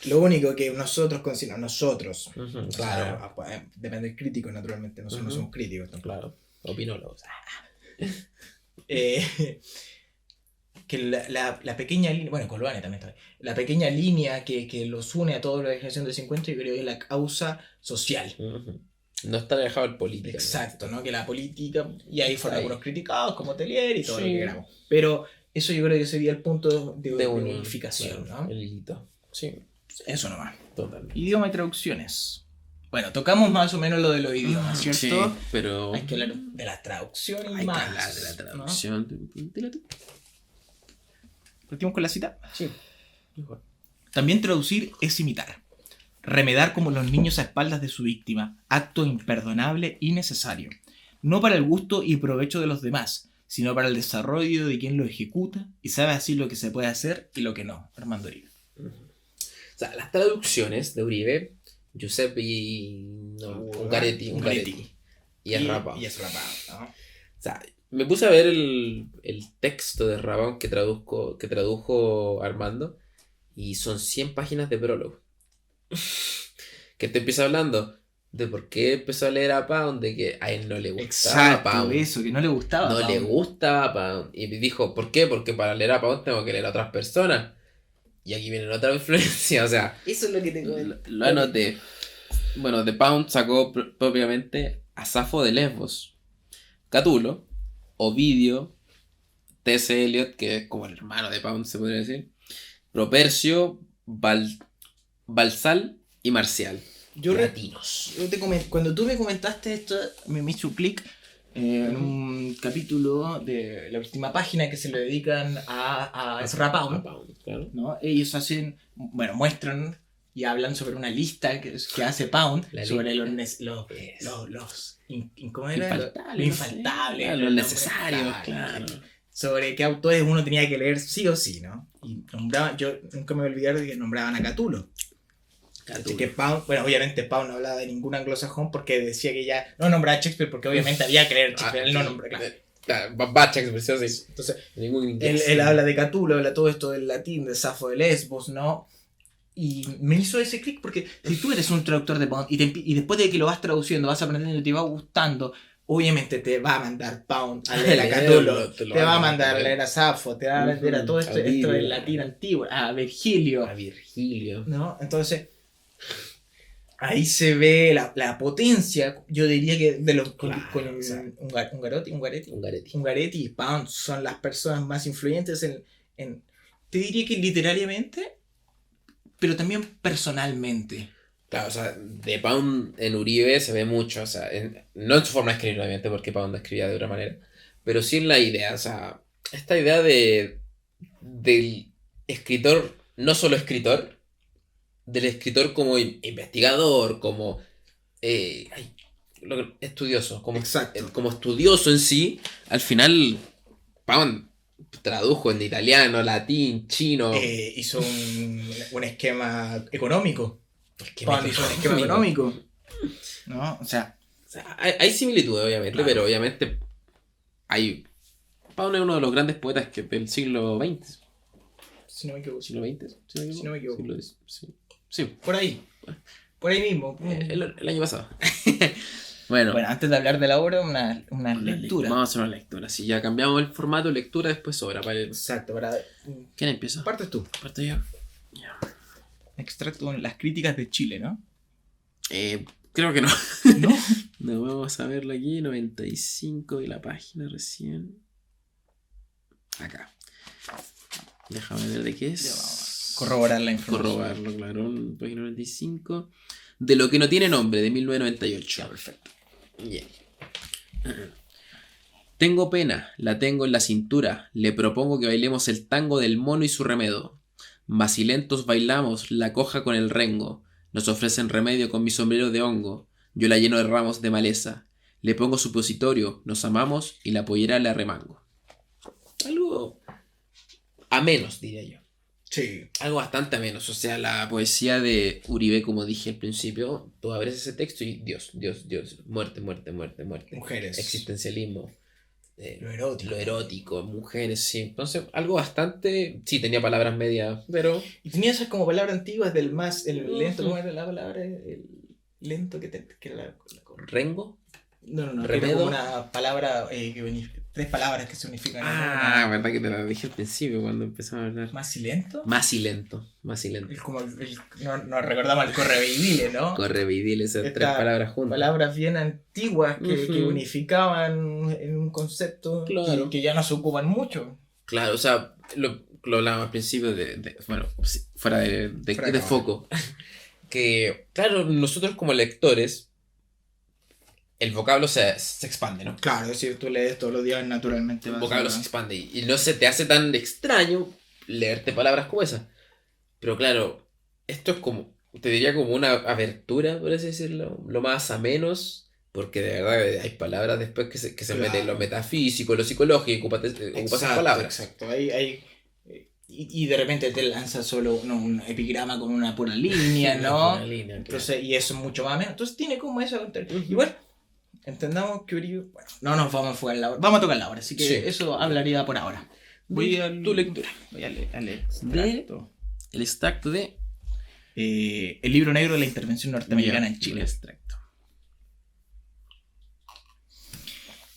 lo único que nosotros consideramos, nosotros, Ujú, claro, claro. depende del crítico naturalmente, nosotros no Ujú. somos críticos tampoco. Claro. Opinólogos. Que la pequeña línea, bueno, Coluane también está, la pequeña línea que los une a todos los de la generación del 50, yo creo que es la causa social. Ujú. No está alejado del político. Exacto, ¿no? Que la política, y ahí fueron Ahí. algunos criticados como Telier y todo Sí. lo que queramos. Pero eso yo creo que sería el punto de unión, unificación, claro, ¿no? el hilito. Sí, Eso nomás. totalmente. Idioma y traducciones. Bueno, tocamos más o menos lo de los idiomas, ¿cierto? Sí, pero Hay que hablar de la traducción y hay más. que hablar de la traducción. Dila tú. ¿Partimos con la cita? Sí, mejor. También traducir es imitar. Remedar como los niños a espaldas de su víctima, acto imperdonable y necesario. No para el gusto y provecho de los demás, sino para el desarrollo de quien lo ejecuta y sabe así lo que se puede hacer y lo que no. Armando Uribe. O sea, las traducciones de Uribe, Giuseppe y... No, Ungaretti. Y es Rapao. Y es rapado, ¿no? O sea, me puse a ver el texto de Rapao que tradujo Armando y son 100 páginas de prólogo. Que te empieza hablando de por qué empezó a leer a Pound, de que a él no le gustaba Exacto, Pound. eso, que no le gustaba. No le Pound. gustaba Pound. Y dijo, ¿por qué? Porque para leer a Pound tengo que leer a otras personas. Y aquí viene otra influencia, o sea, Eso es lo que tengo. lo anoté. Bueno, de Pound sacó propiamente a Safo de Lesbos, Catulo, Ovidio, T.S. Eliot, que es como el hermano de Pound, se podría decir, Propercio, Balsal y Marcial. Latinos. Cuando tú me comentaste esto, me hizo clic en un capítulo de la última página que se le dedican a Ezra Pound, Claro. ¿no? Ellos hacen, bueno, muestran y hablan sobre una lista que hace Pound La sobre lista. ¿cómo era? Infaltables, Lo infaltable, no sé. Lo necesario, claro. Sobre qué autores uno tenía que leer sí o sí, ¿no? Y nombraban, yo nunca me voy a olvidar de que nombraban a Catulo. Así que Pound, bueno, obviamente Pound no hablaba de ningún anglosajón porque decía que ya no nombraba a Shakespeare porque obviamente había que leer Shakespeare, él no nombró, claro. Bacha expresión, sí. Entonces, Ningún inglés. él habla de Catulo, habla todo esto del latín, de Safo de Lesbos, ¿no? Y me hizo ese clic porque si tú eres un traductor de Pound y después de que lo vas traduciendo, vas aprendiendo y te va gustando, obviamente te va a mandar Pound a leer a Catulo, te va a mandar a leer a Safo, te va a leer a todo esto del latín antiguo, a Virgilio, ¿no? Entonces, ahí se ve la potencia, yo diría que de los con Ungaretti y Pound son las personas más influyentes en te diría que literariamente, pero también personalmente. Claro, o sea, de Pound en Uribe se ve mucho, o sea, no en su forma de escribir, obviamente, porque Pound escribía de otra manera, pero sí en la idea, o sea, esta idea del escritor, no solo escritor, del escritor como investigador, como estudioso, Exacto. como estudioso en sí, al final Pound tradujo en italiano, latín, chino. Hizo un esquema económico. Pound hizo un esquema económico. ¿No? O sea, hay similitudes, obviamente, claro. pero obviamente Pound es uno de los grandes poetas del siglo XX. Si no me equivoco. ¿Siglo XX? Si no me equivoco. Sí. Por ahí. Por ahí mismo. El año pasado. Bueno, antes de hablar de la obra, una lectura. Vamos a hacer una lectura. Si ya cambiamos el formato, lectura, después obra. Exacto. ¿Quién empieza? Partes tú. Parto yo. Ya. Extracto con las críticas de Chile, ¿no? Creo que no. ¿No? No, vamos a verlo aquí. 95 de la página recién. Acá. Déjame ver de qué es. Corroborar la información. Corroborarlo, claro. Página 95. De lo que no tiene nombre, de 1998. Ya, perfecto. Yeah. Tengo pena, la tengo en la cintura. Le propongo que bailemos el tango del mono y su remedo. Macilentos bailamos la coja con el rengo. Nos ofrecen remedio con mi sombrero de hongo. Yo la lleno de ramos de maleza. Le pongo supositorio, nos amamos y la pollera le arremango. Algo a menos, diría yo. Sí. Algo bastante a menos. O sea, la poesía de Uribe, como dije al principio, tú abres ese texto y Dios, muerte. Mujeres. Existencialismo. Lo erótico. Mujeres, sí. Entonces, algo bastante... Sí, tenía palabras medias, pero... Y tenía esas como palabras antiguas del más... El lento, ¿cómo era la palabra? El lento que era la ¿Rengo? No. ¿Remedo? Era como una palabra que venía... 3 palabras que se unifican en Ah, una. verdad que te lo dije al principio cuando empezamos a hablar. ¿Más silento? Más silento, más silento. Es como no recordamos el correveidile, ¿no? Correveidile, esas 3 Estas palabras juntas. palabras bien antiguas que Ujú. unificaban en un concepto Claro. que ya no se ocupan mucho. Claro, o sea, lo hablábamos al principio bueno, sí, fuera de Fuera de cámara. foco. Que, claro, nosotros como lectores, el vocablo se expande, ¿no? Claro, es decir, tú lees todos los días naturalmente. El vas vocablo a- se expande y no se te hace tan extraño leerte palabras como esas. Pero claro, esto es como, te diría como una abertura, por así decirlo, lo más a menos, porque de verdad hay palabras después que se Claro. meten en lo metafísico, lo psicológico, ocupas esas Exacto, palabras. exacto. Y de repente te lanza solo un epigrama con una pura línea, ¿no? Una línea, claro. Entonces, y eso es mucho más menos. Entonces tiene como eso. Ujú. Y bueno, entendamos que bueno, no nos vamos a enfocar en la obra. Vamos a tocar la obra, así que Sí. eso hablaría por ahora. Voy a Tu lectura. Voy a leer De- El extracto de el libro negro de la intervención norteamericana en Chile. El extracto.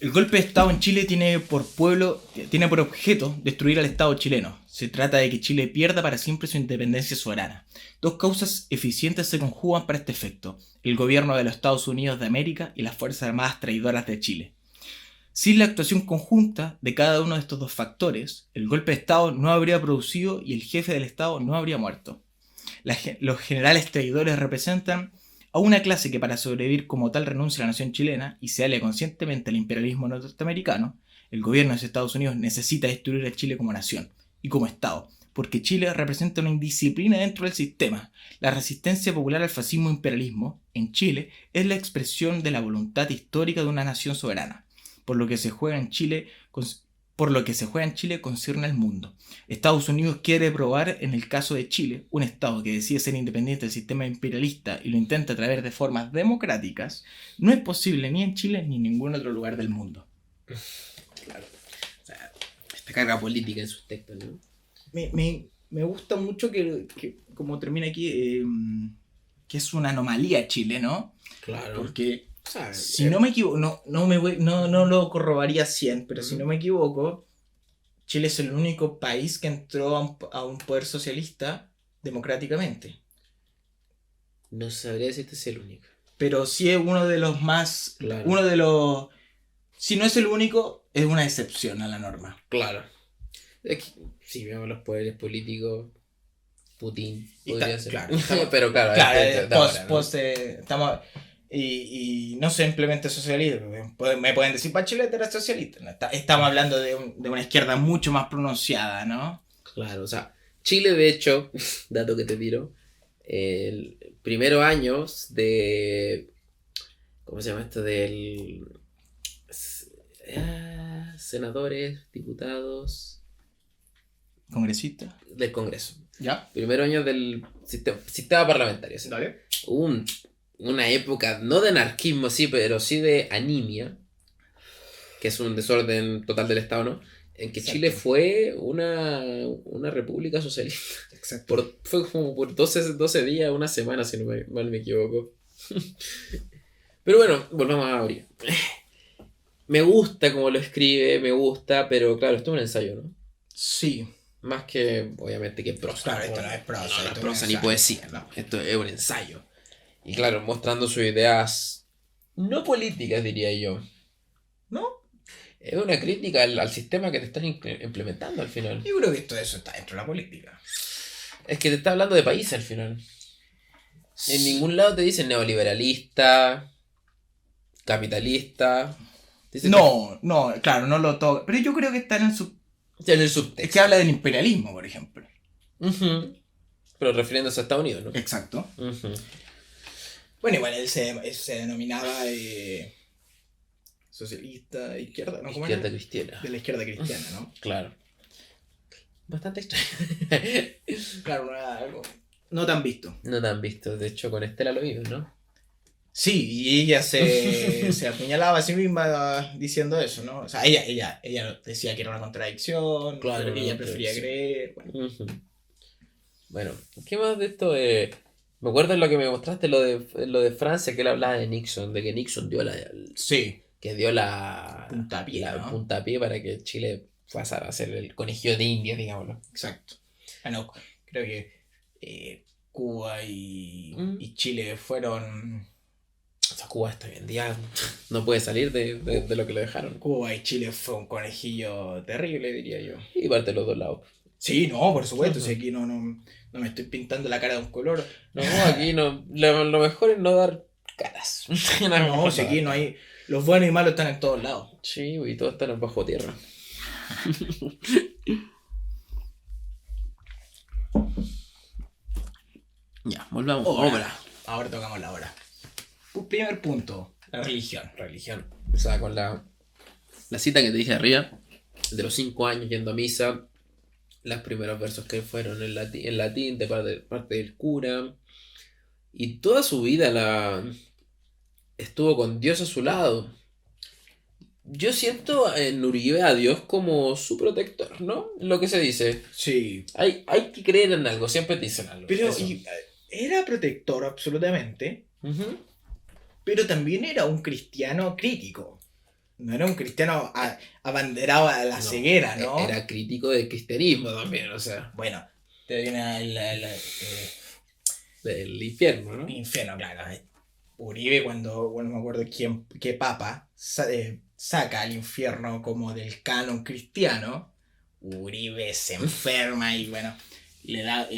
El golpe de Estado en Chile tiene por objeto destruir al Estado chileno. Se trata de que Chile pierda para siempre su independencia soberana. 2 causas eficientes se conjugan para este efecto: el gobierno de los Estados Unidos de América y las Fuerzas Armadas traidoras de Chile. Sin la actuación conjunta de cada uno de estos 2 factores, el golpe de Estado no habría producido y el jefe del Estado no habría muerto. Los generales traidores representan a una clase que para sobrevivir como tal renuncia a la nación chilena y se alia conscientemente al imperialismo norteamericano. El gobierno de los Estados Unidos necesita destruir a Chile como nación y como Estado, porque Chile representa una indisciplina dentro del sistema. La resistencia popular al fascismo e imperialismo en Chile es la expresión de la voluntad histórica de una nación soberana. Por lo que se juega en Chile concierne al mundo. Estados Unidos quiere probar, en el caso de Chile, un Estado que decide ser independiente del sistema imperialista y lo intenta a través de formas democráticas, no es posible ni en Chile ni en ningún otro lugar del mundo. Claro. O sea, esta carga política en sus textos, ¿no? Me gusta mucho que como termina aquí, que es una anomalía Chile, ¿no? Claro. Porque ¿sabes? si no me equivoco, no lo corroboraría 100, pero si no me equivoco, Chile es el único país que entró a un poder socialista democráticamente. No sabría decirte si es el único. Pero sí es uno de los más... Claro. Si no es el único, es una excepción a la norma. Claro. Es que, si vemos los poderes políticos, Putin podría ser. Claro, pero claro, estamos... Y no simplemente socialista, me pueden decir Bachelet era socialista. No, estamos hablando de una izquierda mucho más pronunciada, ¿no? Claro, o sea, Chile de hecho, dato que te tiro, el primeros años de... ¿Cómo se llama esto? Senadores, diputados... Congresista. Del Congreso. ¿Ya? Primeros años del sistema parlamentario. ¿Sí? Dale. Hubo una época, no de anarquismo, sí, pero sí de anemia, que es un desorden total del Estado, ¿no? En que Exacto. Chile fue una república socialista. Exacto. Fue como por 12 días, una semana, si no mal me equivoco. Pero bueno, volvamos a abrir. Me gusta como lo escribe, pero claro, esto es un ensayo, ¿no? Sí. Más que, obviamente, que prosa. Claro, esto no es prosa. No, no es esto prosa es ni ensayo. poesía, no. Esto es un ensayo. Y claro, mostrando sus ideas no políticas, diría yo. ¿No? Es una crítica al sistema que te están implementando al final. Yo creo que todo eso está dentro de la política. Es que te está hablando de país al final. En ningún lado te dicen neoliberalista, capitalista. No, claro, no lo toca. Pero yo creo que está en el En el subtexto. Es que habla del imperialismo, por ejemplo. Uh-huh. Pero refiriéndose a Estados Unidos, ¿no? Exacto. Uh-huh. Bueno, igual él se denominaba socialista, izquierda, ¿no? ¿Cómo Izquierda era? cristiana. De la izquierda cristiana, ¿no? Claro. Bastante extraño. Claro, algo no tan visto. No te han visto. De hecho, con Estela lo vimos, ¿no? Sí, y ella se apuñalaba a sí misma diciendo eso, ¿no? O sea, ella decía que era una contradicción, Claro, pero que ella no, prefería sí. creer. Bueno. Uh-huh. Bueno, ¿qué más de esto? Me acuerdo en lo que me mostraste, lo de Francia, que él hablaba de Nixon, de que Nixon dio Sí. que dio la Puntapié, ¿no? puntapié para que Chile pasara a ser el conejillo de Indias, digámoslo. Exacto. Bueno, creo que Cuba y Chile fueron... O sea, Cuba hasta hoy en día no puede salir de lo que le dejaron. Cuba y Chile fue un conejillo terrible, diría yo. Y parte de los dos lados. Sí, no, por supuesto, si aquí no me estoy pintando la cara de un color. No, aquí no. Lo mejor es no dar caras. No, si aquí no hay... Los buenos y malos están en todos lados. Sí, y todos están bajo tierra. Ya, volvamos. Obra. Ahora tocamos la obra. Primer punto, la religión. Religión. O sea, con la cita que te dije arriba, de los 5 años yendo a misa, los primeros versos que fueron en latín de parte del cura, y toda su vida estuvo con Dios a su lado. Yo siento en Uribe a Dios como su protector, ¿no? Lo que se dice. Sí. Hay que creer en algo, siempre te dicen algo. Pero era protector absolutamente, pero también era un cristiano crítico. No era un cristiano abanderado a la ceguera, ¿no? Era crítico del cristianismo también, o sea. Bueno, te viene Del infierno, ¿no? infierno, claro. Uribe, bueno, me acuerdo qué papa saca al infierno como del canon cristiano, Uribe se enferma y bueno, le da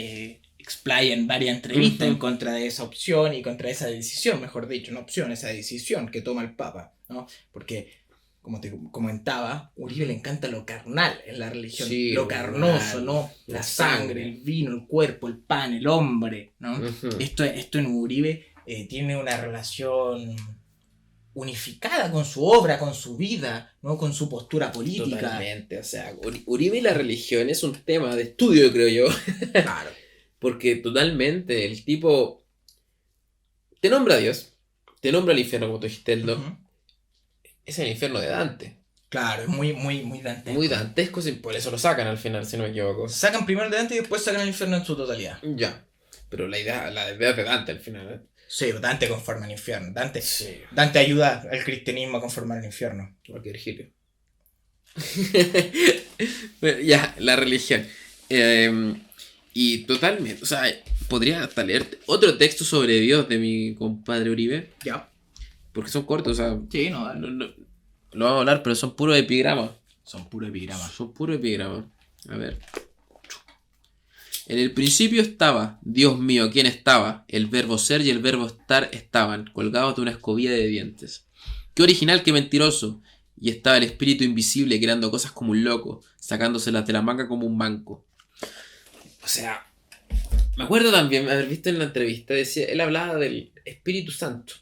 explaya en varias entrevistas en contra de esa opción y contra esa decisión, mejor dicho, no opción, esa decisión que toma el papa, ¿no? Porque, como te comentaba, Uribe le encanta lo carnal en la religión, Sí, lo carnoso, ¿no? la La sangre, el vino, el cuerpo, el pan, el hombre, ¿no? Esto en Uribe tiene una relación unificada con su obra, con su vida, ¿no? Con su postura política. Totalmente, o sea, Uribe y la religión es un tema de estudio, creo yo. Claro. Porque totalmente el tipo te nombra a Dios, te nombra al infierno, como tú dijiste, ¿no? Es el infierno de Dante. Claro, es muy dantesco. Muy dantesco, por eso lo sacan al final, si no me equivoco. Sacan primero de Dante y después sacan el infierno en su totalidad. Ya, pero la idea es de Dante al final, ¿eh? Sí, Dante conforma el infierno. Dante Sí. Dante ayuda al cristianismo a conformar el infierno. Igual que Virgilio. Bueno, ya, la religión. Y totalmente, o sea, podría hasta leerte otro texto sobre Dios de mi compadre Uribe. Ya. Porque son cortos, o sea, Sí, no, lo vamos a hablar, pero son puros epigramas. son puro epigramas. Son puros epigramas. A ver. En el principio estaba, Dios mío, ¿quién estaba? El verbo ser y el verbo estar estaban, colgados de una escobilla de dientes. Qué original, qué mentiroso. Y estaba el espíritu invisible creando cosas como un loco, sacándoselas de la manga como un manco. O sea, me acuerdo también haber visto en la entrevista, decía, él hablaba del Espíritu Santo.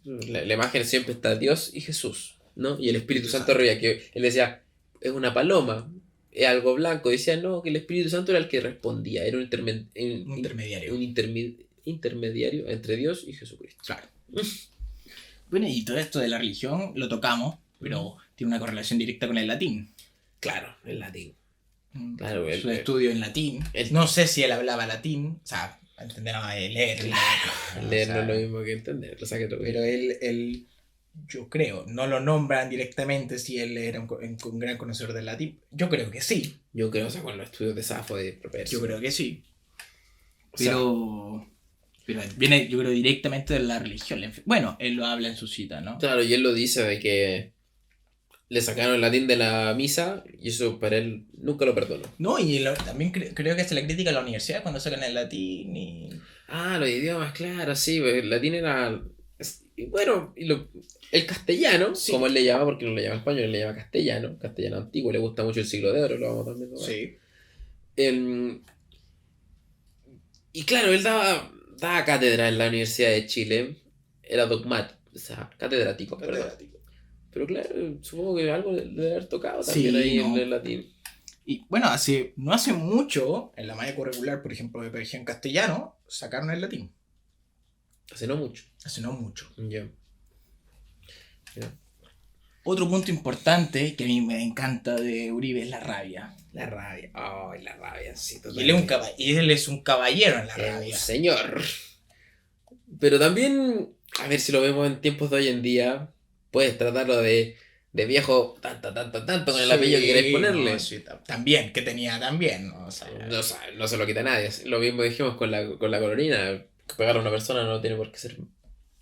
La imagen siempre está Dios y Jesús, ¿no? Y el Espíritu Santo arriba, que él decía, es una paloma, es algo blanco. Decía, no, que el Espíritu Santo era el que respondía, era un intermediario. Intermediario entre Dios y Jesucristo. Claro. Bueno, y todo esto de la religión lo tocamos, pero tiene una correlación directa con el latín. Claro, el latín. Claro, Su estudio en latín. No sé si él hablaba latín, o sea, entendemos leer. Claro, leer no es lo mismo que entender, lo saqué todo. Pero él, yo creo, no lo nombran directamente si él era un gran conocedor del latín. Yo creo que sí. Yo creo, o sea, con los estudios de Safo de Propercio. Yo creo que sí. Pero viene, yo creo, directamente de la religión. Bueno, él lo habla en su cita, ¿no? Claro, y él lo dice de que le sacaron el latín de la misa y eso para él nunca lo perdonó. No, y también creo que hace la crítica a la universidad cuando sacan el latín y... Ah, los idiomas, claro, sí, el latín era... Y bueno, el castellano, sí, como él le llama, porque no le llama español, él le llama castellano antiguo, le gusta mucho el siglo de oro, lo vamos también a ver. Sí. Y claro, él daba cátedra en la Universidad de Chile, era dogmático, o sea, catedrático. Pero claro, supongo que algo le debe haber tocado también ahí en el latín. Y bueno, no hace mucho, en la malla curricular, por ejemplo, de región castellano, sacaron el latín. Hace no mucho. Ya. Otro punto importante que a mí me encanta de Uribe es la rabia. La rabia. Ay, la rabia, sí, totalmente. Y él es un caballero en la rabia. rabia. Un señor. Pero también, a ver si lo vemos en tiempos de hoy en día, puedes tratarlo de viejo tanto con el apellido que queréis ponerle. No, sí, también, que tenía también, ¿no? O sea, No se lo quita nadie. Lo mismo dijimos con la colorina. Pegar a una persona no tiene por qué ser.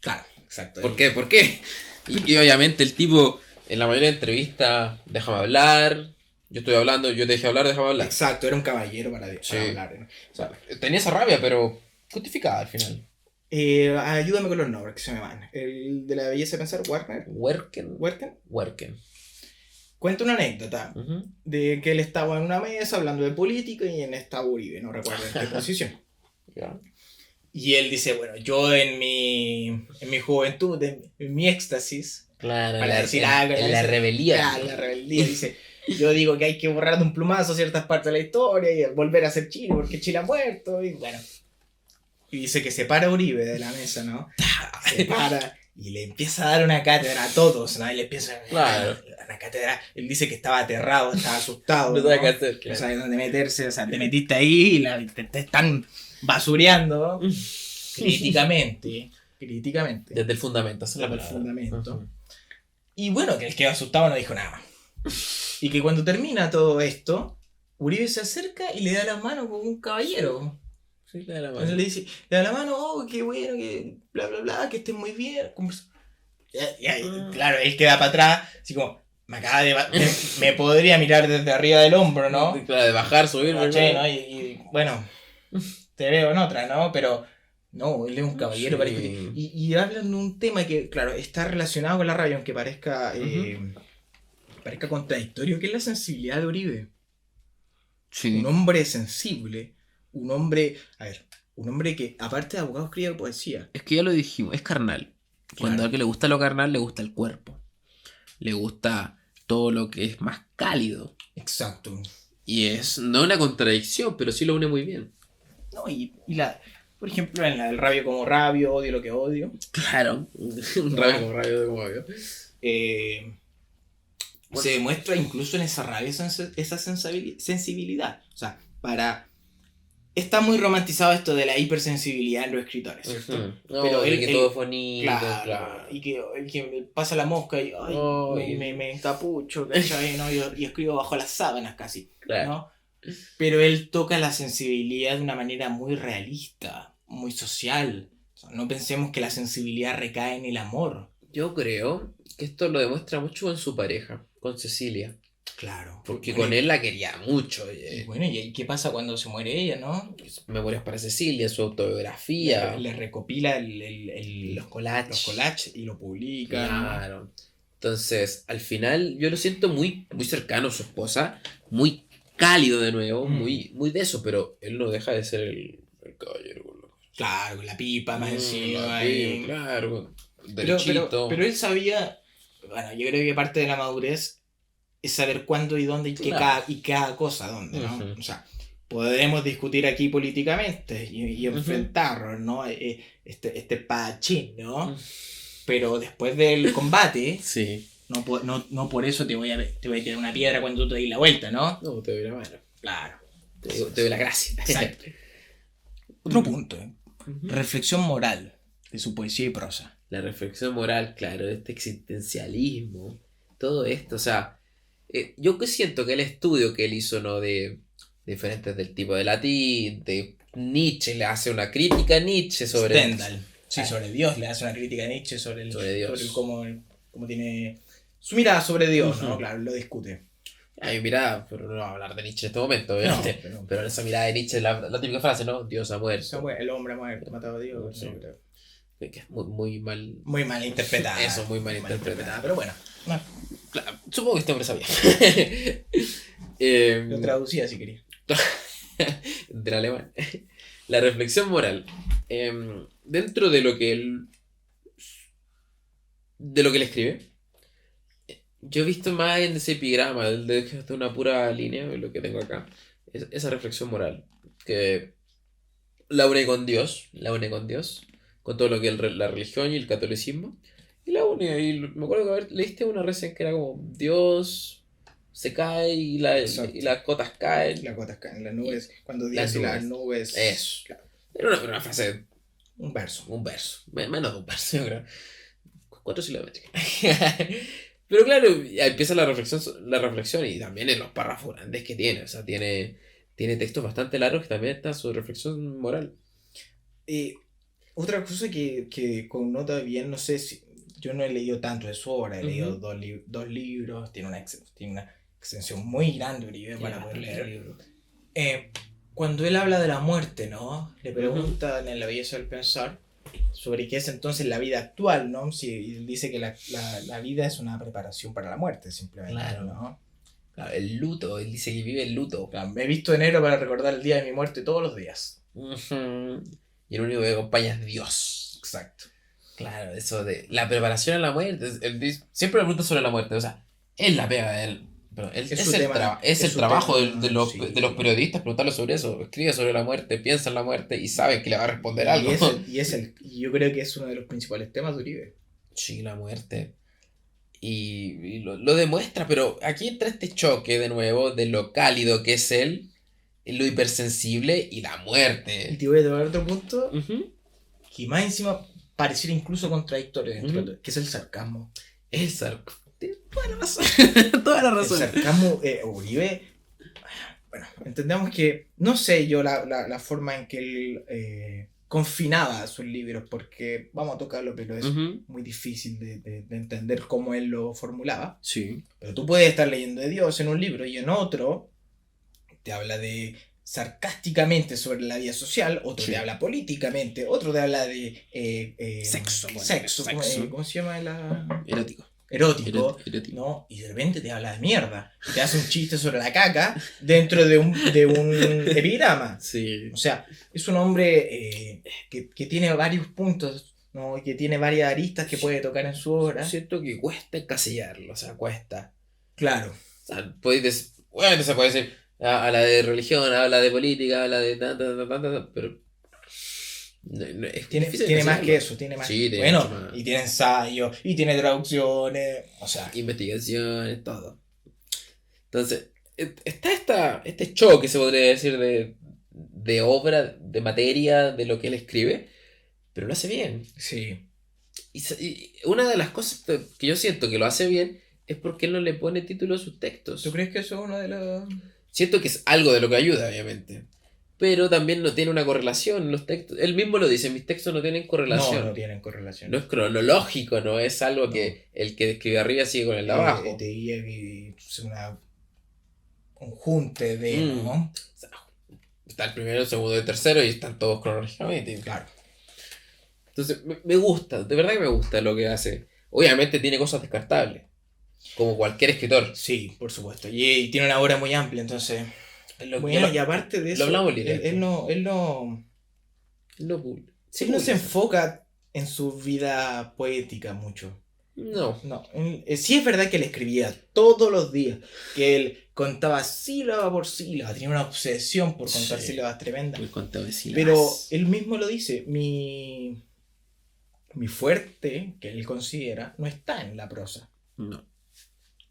claro, exacto. ¿Por qué? ¿Por qué? Y obviamente el tipo, en la mayoría de entrevistas, déjame hablar. Yo estoy hablando, yo te dejé hablar, déjame hablar. Exacto, era un caballero para Sí. hablar, ¿no? O sea, tenía esa rabia, pero justificada al final. Ayúdame con los nombres que se me van. El de la belleza de pensar, Warner. Werken. Werken. Cuenta una anécdota Ujú. de que él estaba en una mesa hablando de política y en estaba Uribe, no recuerdo en qué posición. Ya. Y él dice, bueno, yo en mi juventud, en mi éxtasis, Claro, para decir algo, en la dice, rebelión. claro, la rebeldía, dice, yo digo que hay que borrar de un plumazo ciertas partes de la historia y volver a ser Chile porque Chile ha muerto, y bueno. Y dice que se para Uribe de la mesa, ¿no? Se para y le empieza a dar una cátedra a todos, ¿no? Y le empieza a Claro. dar una cátedra. Él dice que estaba aterrado, estaba asustado. No ¿no? sabe qué hacer, claro. No sabe dónde meterse, o sea, te metiste ahí y te están basureando críticamente. Críticamente. Desde el fundamento, esa es la Desde el palabra. fundamento. Ujú. Y bueno, que el que asustado no dijo nada. Y que cuando termina todo esto, Uribe se acerca y le da la mano con un caballero. Sí, le da la Entonces mano. le dice, le da la mano, oh, qué bueno, que bla, bla, bla, que estés muy bien. Claro, él queda para atrás, así como, me acaba de... me podría mirar desde arriba del hombro, ¿no? Claro, de bajar, subir, ¿Cachai, ¿verdad? no? Y, bueno, te veo en otra, ¿no? Pero no, él es un caballero. Sí. Parece, y hablan de un tema que, claro, está relacionado con la rabia, aunque parezca, parezca contradictorio, que es la sensibilidad de Uribe. Sí. Un hombre sensible, un hombre, a ver, un hombre que, aparte de abogado, escribe poesía. Es que ya lo dijimos, es carnal. Cuando a alguien le gusta lo carnal, le gusta el cuerpo. Le gusta todo lo que es más cálido. Exacto. Y es no una contradicción, pero sí lo une muy bien. No, por ejemplo, en la del rabio como rabio, odio lo que odio. Claro. Un rabio como rabio, como obvio. Se demuestra incluso en esa rabia esa sensibilidad. O sea, está muy romantizado esto de la hipersensibilidad en los escritores, ¿cierto? No, Pero de él, que todo es bonito, claro. Y que el que pasa la mosca y ay, Ay. me encapucho, ¿cachai? ¿no? Y escribo bajo las sábanas casi, Claro. ¿no? Pero él toca la sensibilidad de una manera muy realista, muy social. O sea, no pensemos que la sensibilidad recae en el amor. Yo creo que esto lo demuestra mucho con su pareja, con Cecilia. Claro. Porque Bueno, con él la quería mucho. y bueno, ¿y qué pasa cuando se muere ella, no? Memorias para Cecilia, su autobiografía. Le recopila Los collages. los collages y lo publica. Claro. Entonces, al final, yo lo siento muy, muy cercano a su esposa, muy cálido de nuevo, muy, muy de eso, pero él no deja de ser el caballero. Claro, con la pipa más encima. La ahí. piba, claro, Pero, derechito. pero él sabía, bueno, yo creo que parte de la madurez es saber cuándo y dónde y, Claro. cada cosa dónde, ¿no? Ujú. O sea, podremos discutir aquí políticamente y enfrentarnos, ¿no? Este pachín, ¿no? Pero después del combate, Sí. no por eso te voy a tirar una piedra cuando tú te des la vuelta, ¿no? No, te doy la mano. Claro. Te doy la gracia. Exacto. Otro punto, Ujú. reflexión moral de su poesía y prosa. La reflexión moral, claro, este existencialismo, todo esto, o sea, yo que siento que el estudio que él hizo, ¿no? De diferentes del tipo de latín, de Nietzsche, le hace una crítica a Nietzsche sobre... Stendhal. Sí, sobre Dios, le hace una crítica a Nietzsche sobre Dios. Sobre cómo tiene su mirada sobre Dios, ¿no? Ujú. Claro, lo discute. Ay, mira, pero no vamos a hablar de Nietzsche en este momento, obviamente. No, pero esa mirada de Nietzsche, la típica frase, ¿no? Dios ha muerto. el hombre ha muerto, matado a Dios. Sí. ¿no? Que es muy, muy mal... Muy mal interpretada. Eso, muy mal interpretada. Pero bueno, no, Claro, supongo que este hombre sabía. lo traducía si quería. Del alemán. La reflexión moral. Dentro de lo que él escribe, yo he visto más en ese epigrama, de una pura línea, lo que tengo acá, esa reflexión moral, que la une con Dios, con todo lo que es la religión y el catolicismo, y la une, y me acuerdo que leíste una reseña que era como Dios se cae y las cotas caen. Las gotas caen, las nubes, cuando Las Dios y las nubes. Eso. Claro, Era una frase, un verso. menos de un verso, yo creo. 4 sílabas. Pero claro, ya empieza la reflexión y también en los párrafos grandes que tiene. O sea, tiene textos bastante largos que también está su reflexión moral. Otra cosa que connota bien, no sé si. Yo no he leído tanto de su obra, he leído Ujú. dos libros, tiene una extensión muy grande Uribe para poder leer. Eh, Cuando él habla de la muerte, ¿no? Le preguntan en La belleza del pensar sobre qué es entonces la vida actual, ¿no? Si él dice que la vida es una preparación para la muerte, simplemente, Claro. ¿no? Claro, el luto, él dice que vive el luto. Claro, me he visto enero para recordar el día de mi muerte todos los días. Ujú. Y el único que acompaña es Dios. Exacto. Claro, eso de la preparación a la muerte. Siempre me pregunta sobre la muerte. O sea, es la pega de él. Pero Es su tema, es es el su trabajo tema, sí. de los periodistas preguntarle sobre eso. Escribe sobre la muerte, piensa en la muerte y sabe que le va a responder Y algo. y yo creo que es uno de los principales temas de Uribe. Sí, la muerte. Y lo demuestra, pero aquí entra este choque de nuevo de lo cálido que es él, lo hipersensible y la Y muerte. te voy a tomar otro punto Ujú. que más encima pareciera incluso contradictorio dentro Ujú. de todo, que es el sarcasmo. Tiene toda la razón. Toda la El razón. sarcasmo, Uribe, bueno, entendemos que, no sé yo la forma en que él confinaba sus libros, porque vamos a tocarlo, pero es Ujú. muy difícil de entender cómo él lo formulaba. Sí. Pero tú puedes estar leyendo de Dios en un libro y en otro te habla de sarcásticamente sobre la vida social, otro Sí. te habla políticamente, otro te habla de Sexo, bueno, sexo, sexo. ¿cómo se llama? Erótico. Erótico, Erótico. ¿no? Y de repente te habla de mierda, y te hace un chiste sobre la caca dentro de un epigrama. Sí. O sea, es un hombre que tiene varios puntos, ¿no? Y que tiene varias aristas que puede tocar en su obra. Siento que cuesta encasillarlo, o sea, cuesta. Claro. O sea, obviamente se puede decir, habla de religión, habla de política, habla de pero es Tiene difícil más que encasillarlo. eso, tiene más. Sí, tiene Bueno, mucho más. y tiene ensayos, y tiene traducciones, o sea. Investigaciones, todo. Entonces, este choque, se podría decir, de obra, de materia, de lo que él escribe, pero lo hace bien. Sí. Y una de las cosas que yo siento que lo hace bien es porque él no le pone título a sus textos. ¿Tú crees que eso es uno de los...? Siento que es algo de lo que ayuda, obviamente. Pero también no tiene una correlación. Los textos, él mismo lo dice, mis textos no tienen correlación. No tienen correlación. No es cronológico, no es algo No. que el que escribe arriba sigue con el de abajo. Te diría que es un junte de, ¿no? O sea, está el primero, el segundo y el tercero y están todos cronológicamente. Claro. Entonces, me gusta, de verdad que me gusta lo que hace. Obviamente tiene cosas descartables, como cualquier escritor. Sí, por supuesto. Y tiene una obra muy amplia, entonces... Bueno, y aparte de eso, lo hablamos en él no sí, él no se enfoca en su vida poética mucho. No. No, sí es verdad que él escribía todos los días, que él contaba sílaba por sílaba, tenía una obsesión por contar Sí. sílabas tremendas. Muy contado de sílabas. Pero él mismo lo dice, mi fuerte, que él considera, no está en la prosa. No.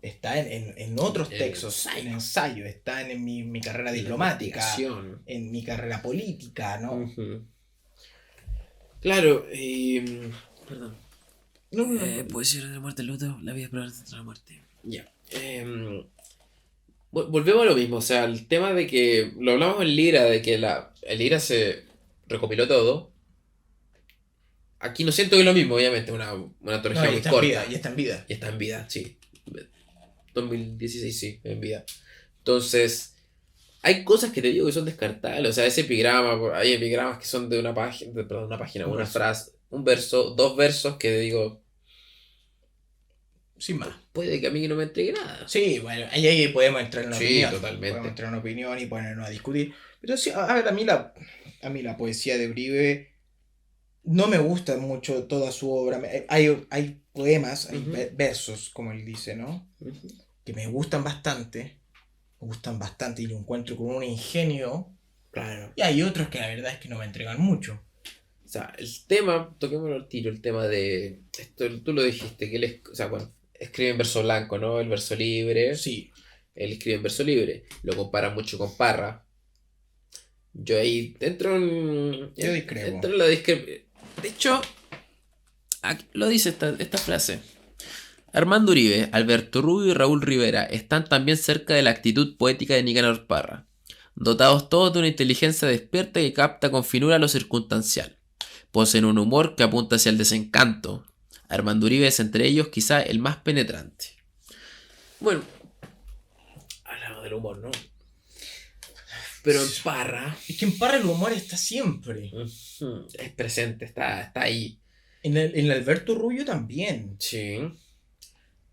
Está en otros El textos, ensayo. en ensayo, está en mi carrera La diplomática, investigación. en mi carrera política, ¿no? Ujú. Claro, perdón. No, Poesía de la muerte, el luto, la vida esperar dentro de la muerte. Ya. Volvemos a lo mismo, o sea, el tema de que lo hablamos en Lira, de que el Lira se recopiló todo. Aquí no siento que es lo mismo, obviamente, una antología y muy está corta. en vida, y está en vida. Y está en vida, sí. 2016, sí, en vida. Entonces, hay cosas que te digo que son descartables. O sea, ese epigrama, hay epigramas que son de una página, perdón, una página, Un una verso. frase, un verso, dos versos que digo, Sin más. puede que a mí no me entregue nada. Sí, bueno, ahí podemos entrar en una Sí, opinión. totalmente. Podemos entrar en una opinión y ponernos a discutir. Pero sí, a ver, a mí la poesía de Uribe no me gusta mucho toda su obra. Hay poemas, hay versos, como él dice, ¿no? Que me gustan bastante. Y lo encuentro con un ingenio. Claro. Y hay otros que la verdad es que no me entregan mucho. O sea, el tema, toquémoslo al tiro, el tema de. Esto, tú lo dijiste, que él o sea, bueno, escribe en verso blanco, ¿no? El verso libre. Sí. Él escribe en verso libre. Lo compara mucho con Parra. Yo ahí entro en. Yo discrepo. Entro en la discrepancia. De hecho, aquí lo dice esta frase. Armando Uribe, Alberto Rubio y Raúl Rivera están también cerca de la actitud poética de Nicanor Parra, dotados todos de una inteligencia despierta que capta con finura lo circunstancial. Poseen un humor que apunta hacia el desencanto. Armando Uribe es entre ellos quizá el más penetrante. Bueno, hablamos del humor, ¿no? Pero en Parra... Es que en Parra el humor está siempre. Es presente, está ahí. En el Alberto Rubio también. Sí.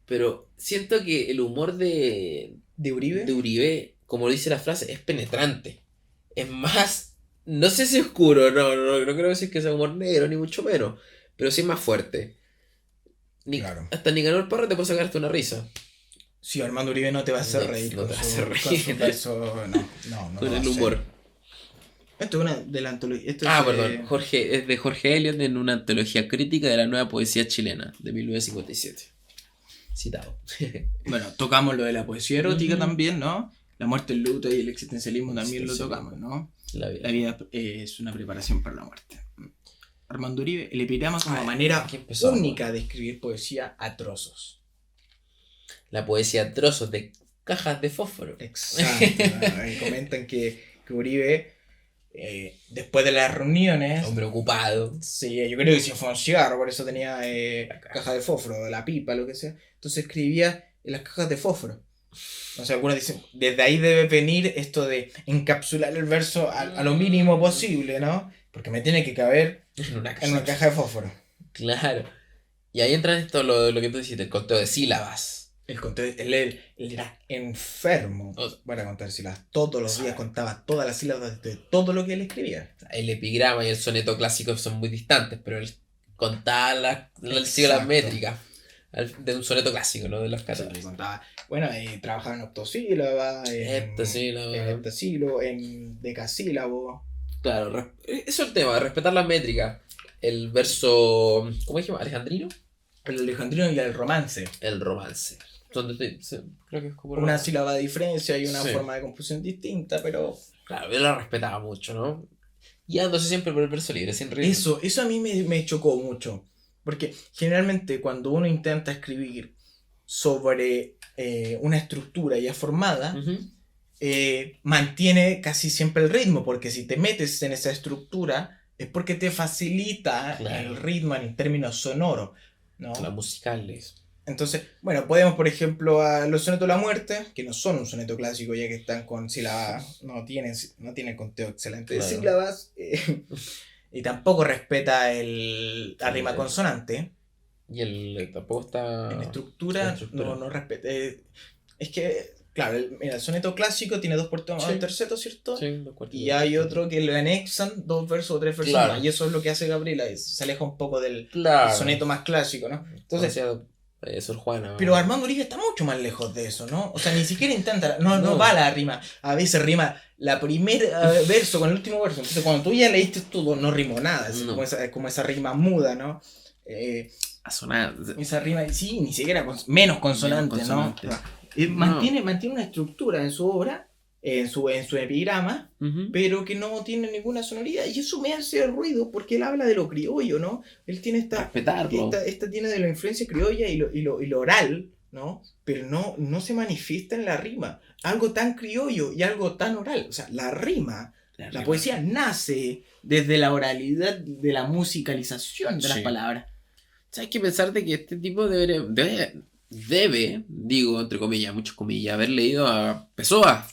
Pero siento que el humor de ¿De Uribe, como dice la frase, es penetrante. Es más, no sé si oscuro, no quiero decir que sea humor negro, ni mucho menos. Pero sí es más fuerte. Claro. Hasta Nicanor Parra te puede sacarte una risa. Sí, Armando Uribe no te va a hacer reír. No te va a hacer reír. Con su verso, no Con lo va el a humor. hacer. Esto es una de la antología. Perdón. Es de Jorge Eliot en una antología crítica de la nueva poesía chilena de 1957. Citado. Bueno, tocamos lo de la poesía erótica también, ¿no? La muerte, el luto y el existencialismo también lo tocamos, ¿no? La vida es una preparación para la muerte. Armando Uribe, el epigrama como manera única de escribir poesía a trozos. La poesía a trozos de cajas de fósforo. Exacto. Ahí comentan que Uribe, después de las reuniones... Hombre ocupado. Sí, yo creo que si fue un cigarro, por eso tenía caja de fósforo, la pipa, lo que sea. Entonces escribía en las cajas de fósforo. O sea, algunos dicen, desde ahí debe venir esto de encapsular el verso a lo mínimo posible, ¿no? Porque me tiene que caber en una caja de fósforo. Claro. Y ahí entra esto, lo que tú dijiste, el conteo de sílabas. El conteo, él era enfermo para contar sílabas. Todos los días contaba todas las sílabas de todo lo que él escribía. El epigrama y el soneto clásico son muy distantes, pero él contaba las métricas de un soneto clásico, ¿no? De los catalanes. Sí, contaba. Bueno, trabajaba en octosílaba, en heptasílabo, en decasílabo. Claro, eso es el tema, respetar las métricas. El verso, ¿cómo dijimos? ¿Alejandrino? El alejandrino y el romance. El romance. Creo que es como una sílaba de diferencia y una forma de composición distinta, pero... Claro, él la respetaba mucho, ¿no? Guiándose siempre por el verso libre, sin ritmo. Eso a mí me chocó mucho. Porque generalmente cuando uno intenta escribir sobre una estructura ya formada, mantiene casi siempre el ritmo, porque si te metes en esa estructura es porque te facilita el ritmo en términos sonoros, ¿no? Las musicales. Entonces, bueno, podemos, por ejemplo, a los sonetos de la muerte, que no son un soneto clásico, ya que están con sílabas, no tienen conteo excelente de sílabas, y tampoco respeta la rima consonante. Y tampoco está... En estructura, no respeta. Es que, claro, el soneto clásico tiene dos cuartos más un terceto, ¿cierto? Sí, dos cuartos. Y hay otro que le anexan dos versos o tres versos más, y eso es lo que hace Gabriela, se aleja un poco del soneto más clásico, ¿no? Entonces... Sor Juana. Pero Armando Uribe está mucho más lejos de eso, ¿no? O sea, ni siquiera intenta, no va la rima. A veces rima la primera verso con el último verso. Entonces, cuando tú ya leíste todo, no rimó nada. Es como esa rima muda, ¿no? Asonante. Esa rima, sí, ni siquiera menos consonante, ¿no? Mantiene una estructura en su obra, en su epigrama, pero que no tiene ninguna sonoridad. Y eso me hace ruido porque él habla de lo criollo, ¿no? Él tiene esta tiene de la influencia criolla y lo oral, ¿no? Pero no se manifiesta en la rima. Algo tan criollo y algo tan oral. O sea, la rima, la poesía nace desde la oralidad de la musicalización de las palabras. O sea, hay que pensar de que este tipo debe, digo entre comillas, muchas comillas, haber leído a Pessoa.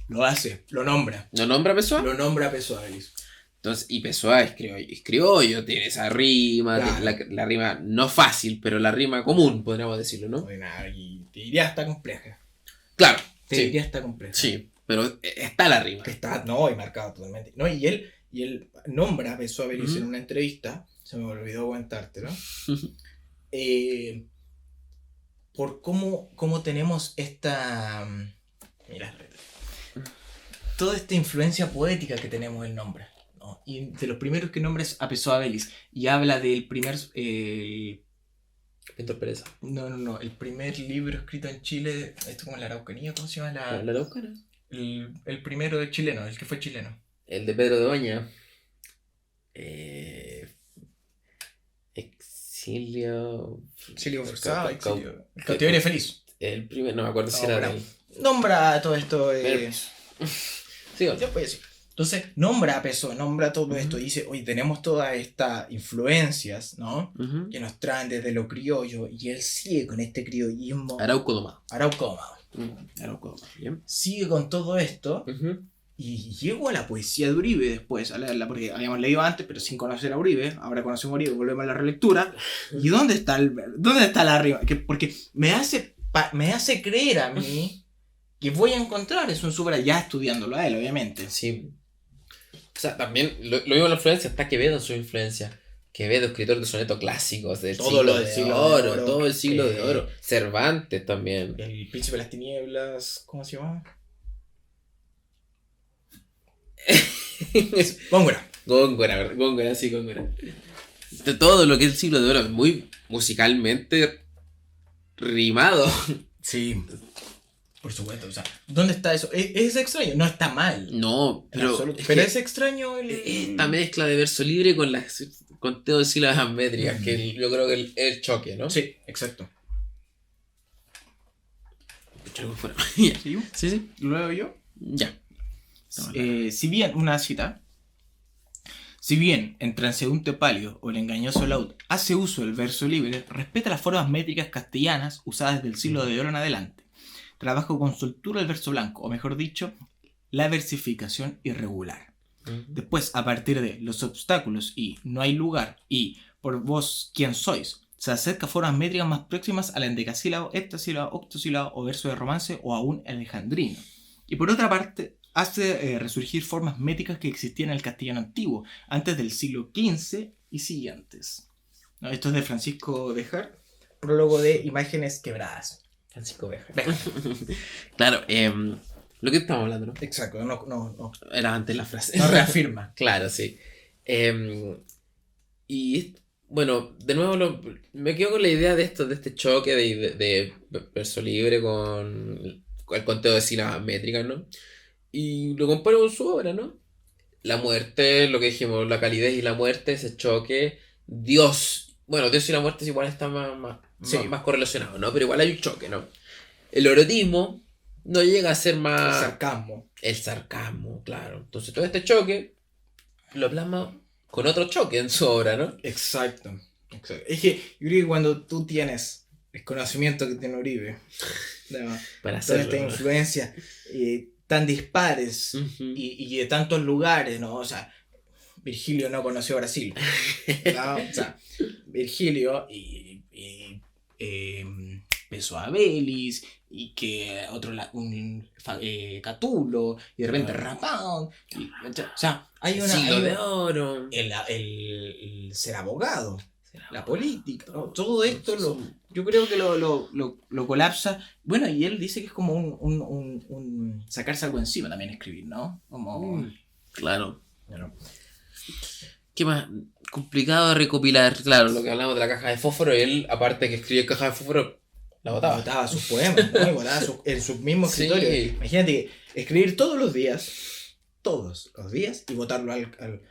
Lo hace, lo nombra. ¿No nombra a Pessoa? Lo nombra a Pessoa, Belis. Entonces, y Pessoa es criollo, tiene esa rima, claro. La rima no fácil, pero la rima común, podríamos decirlo, ¿no? Y te diría hasta compleja. Claro. Te diría hasta compleja. Sí, pero está la rima. Está, y marcado totalmente. No, y él nombra a Pessoa Belis en una entrevista, se me olvidó aguantártelo, por cómo tenemos esta... Mira, toda esta influencia poética que tenemos el nombre, ¿no? Y de los primeros que nombra es a Pessoa Belis y habla del primer Pintor Pereza. No, el primer libro escrito en Chile, esto como en la Araucanía, ¿cómo se llama? ¿La Araucana? El primero de chileno, el que fue chileno. El de Pedro de Oña. Exilio. Exilio forzado, Cau- exilio. El cautiverio feliz. El primer, no me acuerdo si No, era pero- del. Nombra todo esto. Sí, Ya puede decir. Entonces, nombra a PSOE, nombra todo esto. Dice, oye, tenemos todas estas influencias, ¿no? Ujú. Que nos traen desde lo criollo. Y él sigue con este criollismo. Arauco domado. Arauco Domado. Arauco domado. Bien. Sigue con todo esto. Ujú. Y llego a la poesía de Uribe después, a leerla, porque habíamos leído antes, pero sin conocer a Uribe. Ahora conocemos a Uribe, volvemos a la relectura. ¿Y dónde está la rima? Porque me hace creer a mí que voy a encontrar eso en su obra, ya estudiándolo a él, obviamente. Sí. O sea, también lo mismo la influencia, está Quevedo en su influencia. Quevedo, escritor de sonetos clásicos del Todo siglo lo del de siglo de oro, oro. todo el siglo de oro. Cervantes también. El Príncipe de las Tinieblas, ¿cómo se llama? Góngora. Góngora, sí, Góngora. De todo lo que es el siglo de oro, muy musicalmente rimado. Sí, por supuesto. O sea, ¿dónde está eso? Es extraño, no está mal. No, en pero absoluto, es pero que es extraño el... esta mezcla de verso libre con las conteo de sílabas métricas, que yo creo que el choque, ¿no? Sí, exacto. Escucha algo fuera. Ya. ¿Sí? Sí. ¿Lo leo yo? Ya. Si bien, una cita, si bien en Transeúnte Pálido o el engañoso laúd hace uso del verso libre, respeta las formas métricas castellanas usadas desde el siglo de oro en adelante. Trabajo con soltura el verso blanco, o mejor dicho, la versificación irregular. Después, a partir de los obstáculos y no hay lugar y por vos quién sois, se acerca a formas métricas más próximas al endecasílabo, heptasílabo, octosílabo o verso de romance o aún alejandrino. Y por otra parte, hace resurgir formas métricas que existían en el castellano antiguo, antes del siglo XV y siguientes. ¿No? Esto es de Francisco Béjar, prólogo de Imágenes Quebradas. Francisco Béjar. Claro, lo que estamos hablando, ¿no? Exacto, no Era antes la frase. reafirma. Claro, sí. Y bueno, de nuevo me quedo con la idea de esto, de este choque de verso libre con el conteo de sílabas métricas, ¿no? Y lo comparo con su obra, ¿no? La muerte, lo que dijimos, la calidez y la muerte, ese choque. Dios y la muerte igual están más correlacionados, ¿no? Pero igual hay un choque, ¿no? El erotismo no llega a ser más... El sarcasmo, claro. Entonces todo este choque lo plasma con otro choque en su obra, ¿no? Exacto. Es que yo creo que cuando tú tienes el conocimiento que tiene Uribe, ¿no? Para Toda hacerlo, esta ¿no? influencia tan dispares Ujú. y de tantos lugares, ¿no? O sea, Virgilio no conoció Brasil, ¿no? O sea, Virgilio besó a Belis y que Catulo y de repente Rapón. O sea, hay una... Siglo hay de una- oro. el ser abogado, la política, ¿no? Todo esto yo creo que lo colapsa. Bueno, y él dice que es como un sacarse algo encima también escribir, ¿no? Como... Claro. Bueno, ¿Qué más? Complicado de recopilar. Claro, lo que hablamos de la caja de fósforo, él, aparte que escribía caja de fósforo, la botaba. botaba sus poemas, ¿no? Y botaba en su mismo Sí. escritorio. Imagínate que escribir todos los días, y botarlo al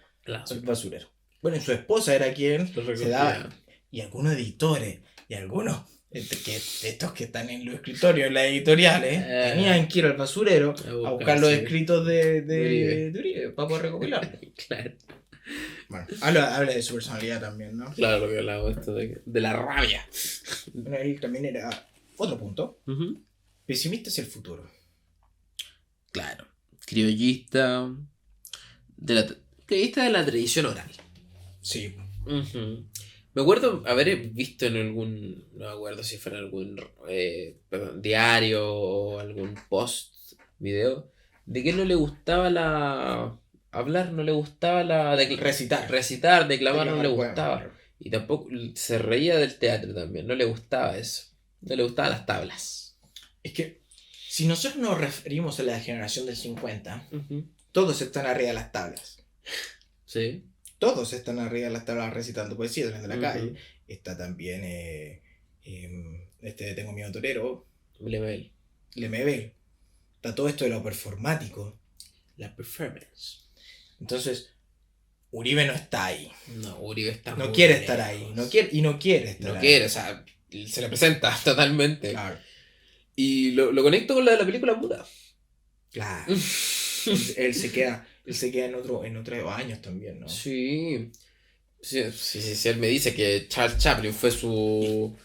basurero. Bueno, y su esposa era quien Lo recogía. se daba. Y algunos editores, y algunos, estos que están en los escritorios, en las editoriales, tenían que ir al basurero a buscar los sí. escritos de Uribe. Uribe para poder recopilarlos. Claro. Bueno, habla de su personalidad también, ¿no? Claro, lo que hablamos esto de la rabia. Bueno, ahí también era otro punto. Ujú. Pesimista hacia el futuro. Claro. Criollista. Criollista de la tradición oral. Sí. Ujú. Me acuerdo haber visto en algún, no me acuerdo si fuera en algún diario o algún post, video, de que no le gustaba hablar, no le gustaba recitar, declamar, no le gustaba. Bueno, Y tampoco se reía del teatro también, no le gustaba eso. No le gustaban las tablas. es que si nosotros nos referimos a la generación del 50, Ujú. todos están arriba de las tablas. Sí. Todos están arriba de las tablas recitando poesía desde la Ujú. calle. Está también Tengo miedo torero, Lemel. Lemebel. Está todo esto de lo performático, la performance. Entonces, Uribe no está ahí. No, Uribe está No muy quiere lejos. estar ahí. No quiere estar No ahí. quiere, o sea, se le presenta totalmente. Claro. Y lo conecto con la de la película muda. Claro. Él se queda en otros años también, ¿no? Sí. Sí, él me dice que Charles Chaplin fue su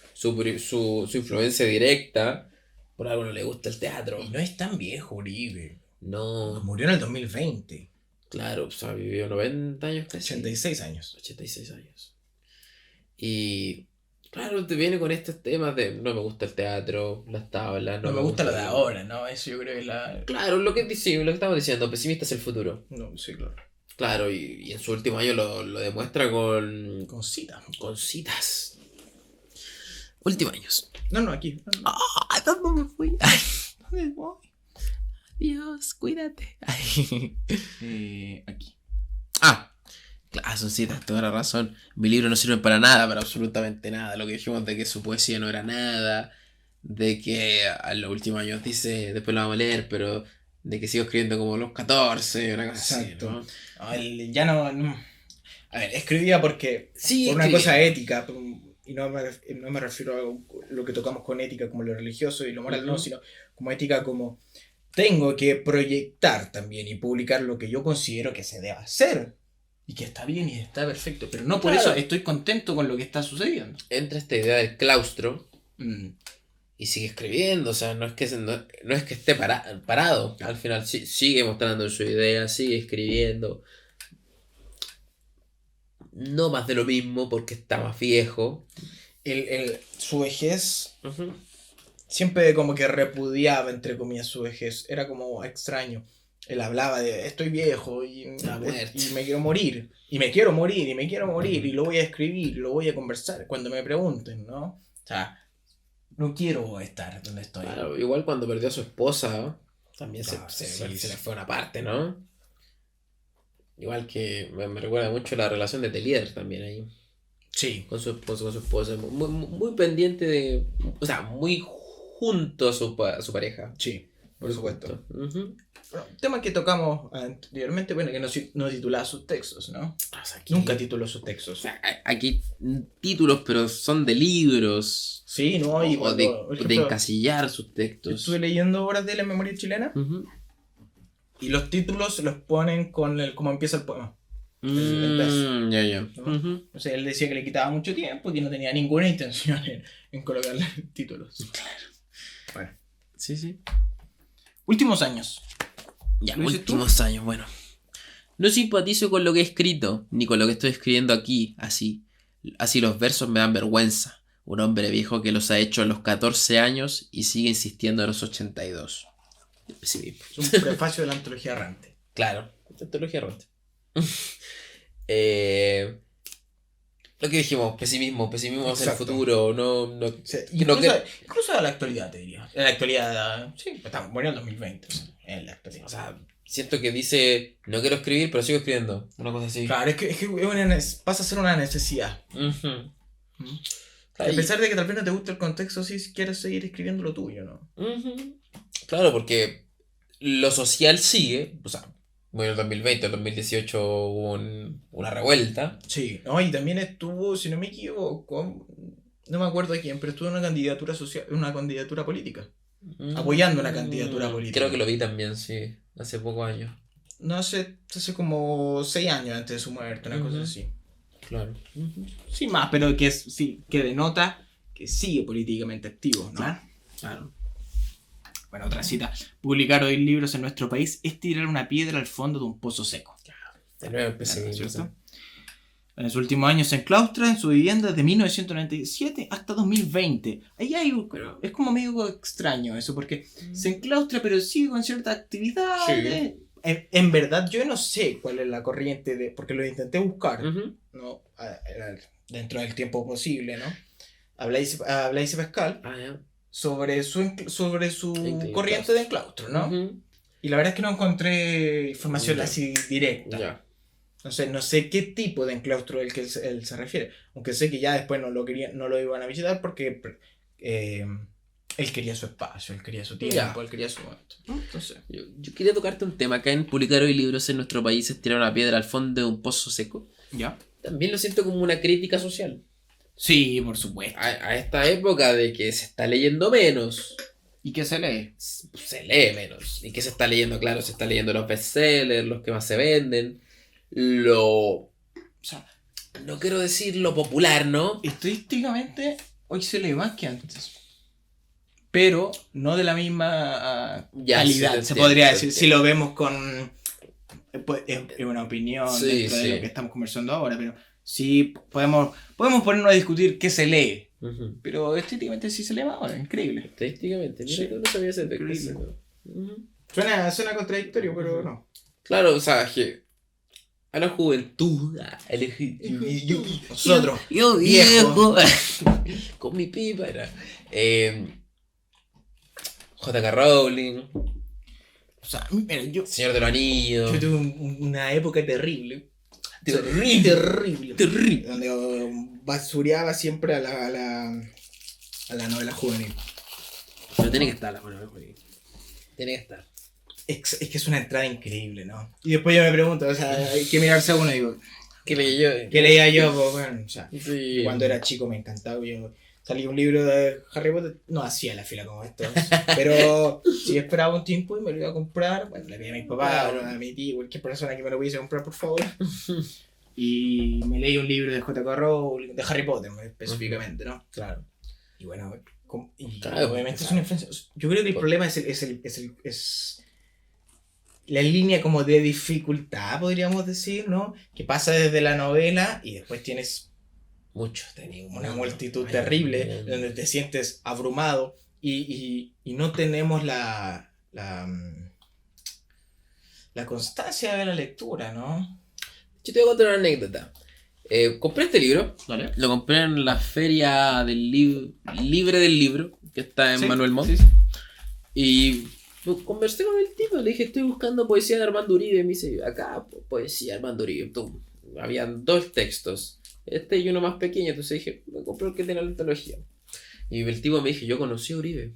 influencia directa. Por algo no le gusta el teatro. Y no es tan viejo Uribe. No, Murió en el 2020. claro, o sea, vivió 90 años casi. 86 años. 86 años. Y claro, te viene con estos temas de no me gusta el teatro, las tablas, No me gusta lo de ahora, ¿no? Eso yo creo que es la... Claro, lo que estamos diciendo, pesimista es el futuro. No, sí, claro. Claro, y en su último año lo demuestra con Con citas. citas. Últimos años. No, aquí. No. ¡Ah! ¿Dónde me fui? Ay, ¿Dónde voy? Dios, cuídate. Ay. Aquí. Claro, son citas, toda la razón. Mi libro no sirve para nada, para absolutamente nada. Lo que dijimos de que su poesía no era nada, de que a los últimos años dice, después lo vamos a leer, pero de que sigo escribiendo como los 14, una cosa Exacto. así, ¿no? No, él ya no. A ver, escribía porque. Sí, Por una escribía. cosa ética. Y no me refiero a lo que tocamos con ética como lo religioso y lo moral, no, sino como ética como. Tengo que proyectar también y publicar lo que yo considero que se debe hacer. Y que está bien y está perfecto. Pero no por Claro. eso estoy contento con lo que está sucediendo. Entra esta idea del claustro Mm. y sigue escribiendo, o sea, no es que esté parado. Claro. Al final sigue mostrando su idea, sigue escribiendo. No más de lo mismo porque está más viejo. Su vejez siempre como que repudiaba, entre comillas, su vejez. Era como extraño. Él hablaba de estoy viejo La muerte. y me quiero morir. Y me quiero morir, y me quiero morir. Y lo voy a escribir, lo voy a conversar cuando me pregunten, ¿no? O sea, no quiero estar donde estoy. Claro, igual cuando perdió a su esposa, también Ah, se sí. le fue una parte, ¿no? Igual que me recuerda mucho la relación de Telier también ahí, Sí. con su esposa, muy pendiente de, o sea, muy junto a su pareja. Sí, por Muy supuesto. junto. Ujú. Bueno, tema que tocamos anteriormente, bueno, que no titulaba sus textos, ¿no? O sea, aquí- Nunca tituló sus o textos. sea, aquí títulos, pero son de libros. Sí, ¿no? Y O de, por de ejemplo, encasillar sus textos. estuve leyendo obras de la memoria chilena Ujú. y los títulos los ponen con cómo empieza el poema. el verso. Ya. ¿No? Ujú. O sea, él decía que le quitaba mucho tiempo y que no tenía ninguna intención en colocarle títulos. Bueno. Sí. Últimos años. Ya, ¿Lo dices tú? últimos años, bueno. No simpatizo con lo que he escrito, ni con lo que estoy escribiendo aquí, así. Así los versos me dan vergüenza. Un hombre viejo que los ha hecho a los 14 años y sigue insistiendo a los 82. Sí, Es un prefacio de la antología errante. claro. Antología errante. Lo que dijimos, pesimismo hacia el Exacto. futuro, no... O sea, Creo incluso a la actualidad, te diría. En la actualidad, sí, estamos muriendo en 2020. O sea, en la actualidad. O sea, siento que dice, no quiero escribir, pero sigo escribiendo. Una cosa así. Claro, es que pasa a ser una necesidad. Ujú. ¿Mm? Claro, A pesar de que tal vez no te guste el contexto, sí quieres seguir escribiendo lo tuyo, ¿no? Ujú. Claro, porque lo social sigue. O sea, bueno, en el 2020, en el 2018 hubo una revuelta. Sí, no, y también estuvo, si no me equivoco, no me acuerdo de quién, pero estuvo en una candidatura social, una candidatura política. Apoyando una candidatura política. Creo que lo vi también, sí, hace pocos años. No hace como 6 años antes de su muerte, una cosa Ujú. así. Claro. Sí, más, pero que denota que sigue políticamente activo, ¿no? Claro. Bueno, otra cita. Publicar hoy libros en nuestro país es tirar una piedra al fondo de un pozo seco. De nuevo empecé. ¿Cierto? En sus últimos años se enclaustra en su vivienda desde 1997 hasta 2020. Ahí hay, es como medio extraño eso, porque se enclaustra pero sigue con cierta actividad. Sí. En verdad yo no sé cuál es la corriente porque lo intenté buscar, Ujú. ¿no? Dentro del tiempo posible, ¿no? Habláis Pascal Ah, ya. sobre su Enclaustro. corriente de enclaustro, ¿no? Ujú. Y la verdad es que no encontré información Ya. así directa. Ya. No sé qué tipo de enclaustro el que él se refiere. Aunque sé que ya después no lo iban a visitar porque Él quería su espacio, él quería su tiempo, Ya. él quería su momento. Entonces, Yo quería tocarte un tema. Acá en publicar hoy libros en nuestro país es tirar una piedra al fondo de un pozo seco. ¿ya? También lo siento como una crítica social. Sí, por supuesto. A esta época de que se está leyendo menos, ¿Y qué se lee? se lee menos. ¿Y qué se está leyendo? Claro, se está leyendo los bestsellers, los que más se venden. O sea, No quiero decir lo popular, ¿no? estadísticamente, hoy se lee más que antes. Pero no de la misma Ya, calidad, sí, se te podría entiendo, decir. Si lo vemos con... pues, es una opinión Sí, dentro de sí. lo que estamos conversando ahora, pero sí podemos ponernos a discutir qué se lee. Ujú. Pero estéticamente sí se lee más ahora, increíble. Estadísticamente, Sí. no sabía ese Increíble. efecto. Ujú. Suena contradictorio, pero no. Claro, o sea, que a la juventud, Nosotros, yo viejo. con mi pipa era J.K. Rowling, O sea, mira, Señor de los Anillos. yo tuve una época terrible. Terrible. Terrible. Terrible. Donde basureaba siempre a la novela juvenil. Pero tiene que estar la buena juvenil. Tiene que estar. Es que es una entrada increíble, ¿no? Y después yo me pregunto, o sea, hay que mirarse a uno y digo, ¿Qué leí yo? ¿qué leía yo? Pues bueno, o sea, Sí. cuando era chico me encantaba. Yo salía un libro de Harry Potter, no hacía la fila como estos, pero si esperaba un tiempo y me lo iba a comprar, bueno, le pedí a mis papás, a mi tío, cualquier persona que me lo pudiese comprar, por favor. Y me leí un libro de J.K. Rowling, de Harry Potter específicamente, ¿no? Claro. Y bueno, Claro, obviamente es una influencia. Yo creo que el problema es la línea como de dificultad, podríamos decir, ¿no? Que pasa desde la novela y después tienes Muchos tenían una multitud terrible donde te sientes abrumado y no tenemos la constancia de la lectura, ¿no? Yo te voy a contar una anécdota. Compré este libro. Dale. Lo compré en la feria del libre del libro, que está en Sí, Manuel Montt. sí, sí. Y conversé con el tipo, le dije, estoy buscando poesía de Armando Uribe. Y me dice, acá, poesía de Armando Uribe. Tum. Habían 2 textos, este y uno más pequeño. Entonces dije, me compré el que tiene la antología. Y el tipo me dijo, yo conocí a Uribe.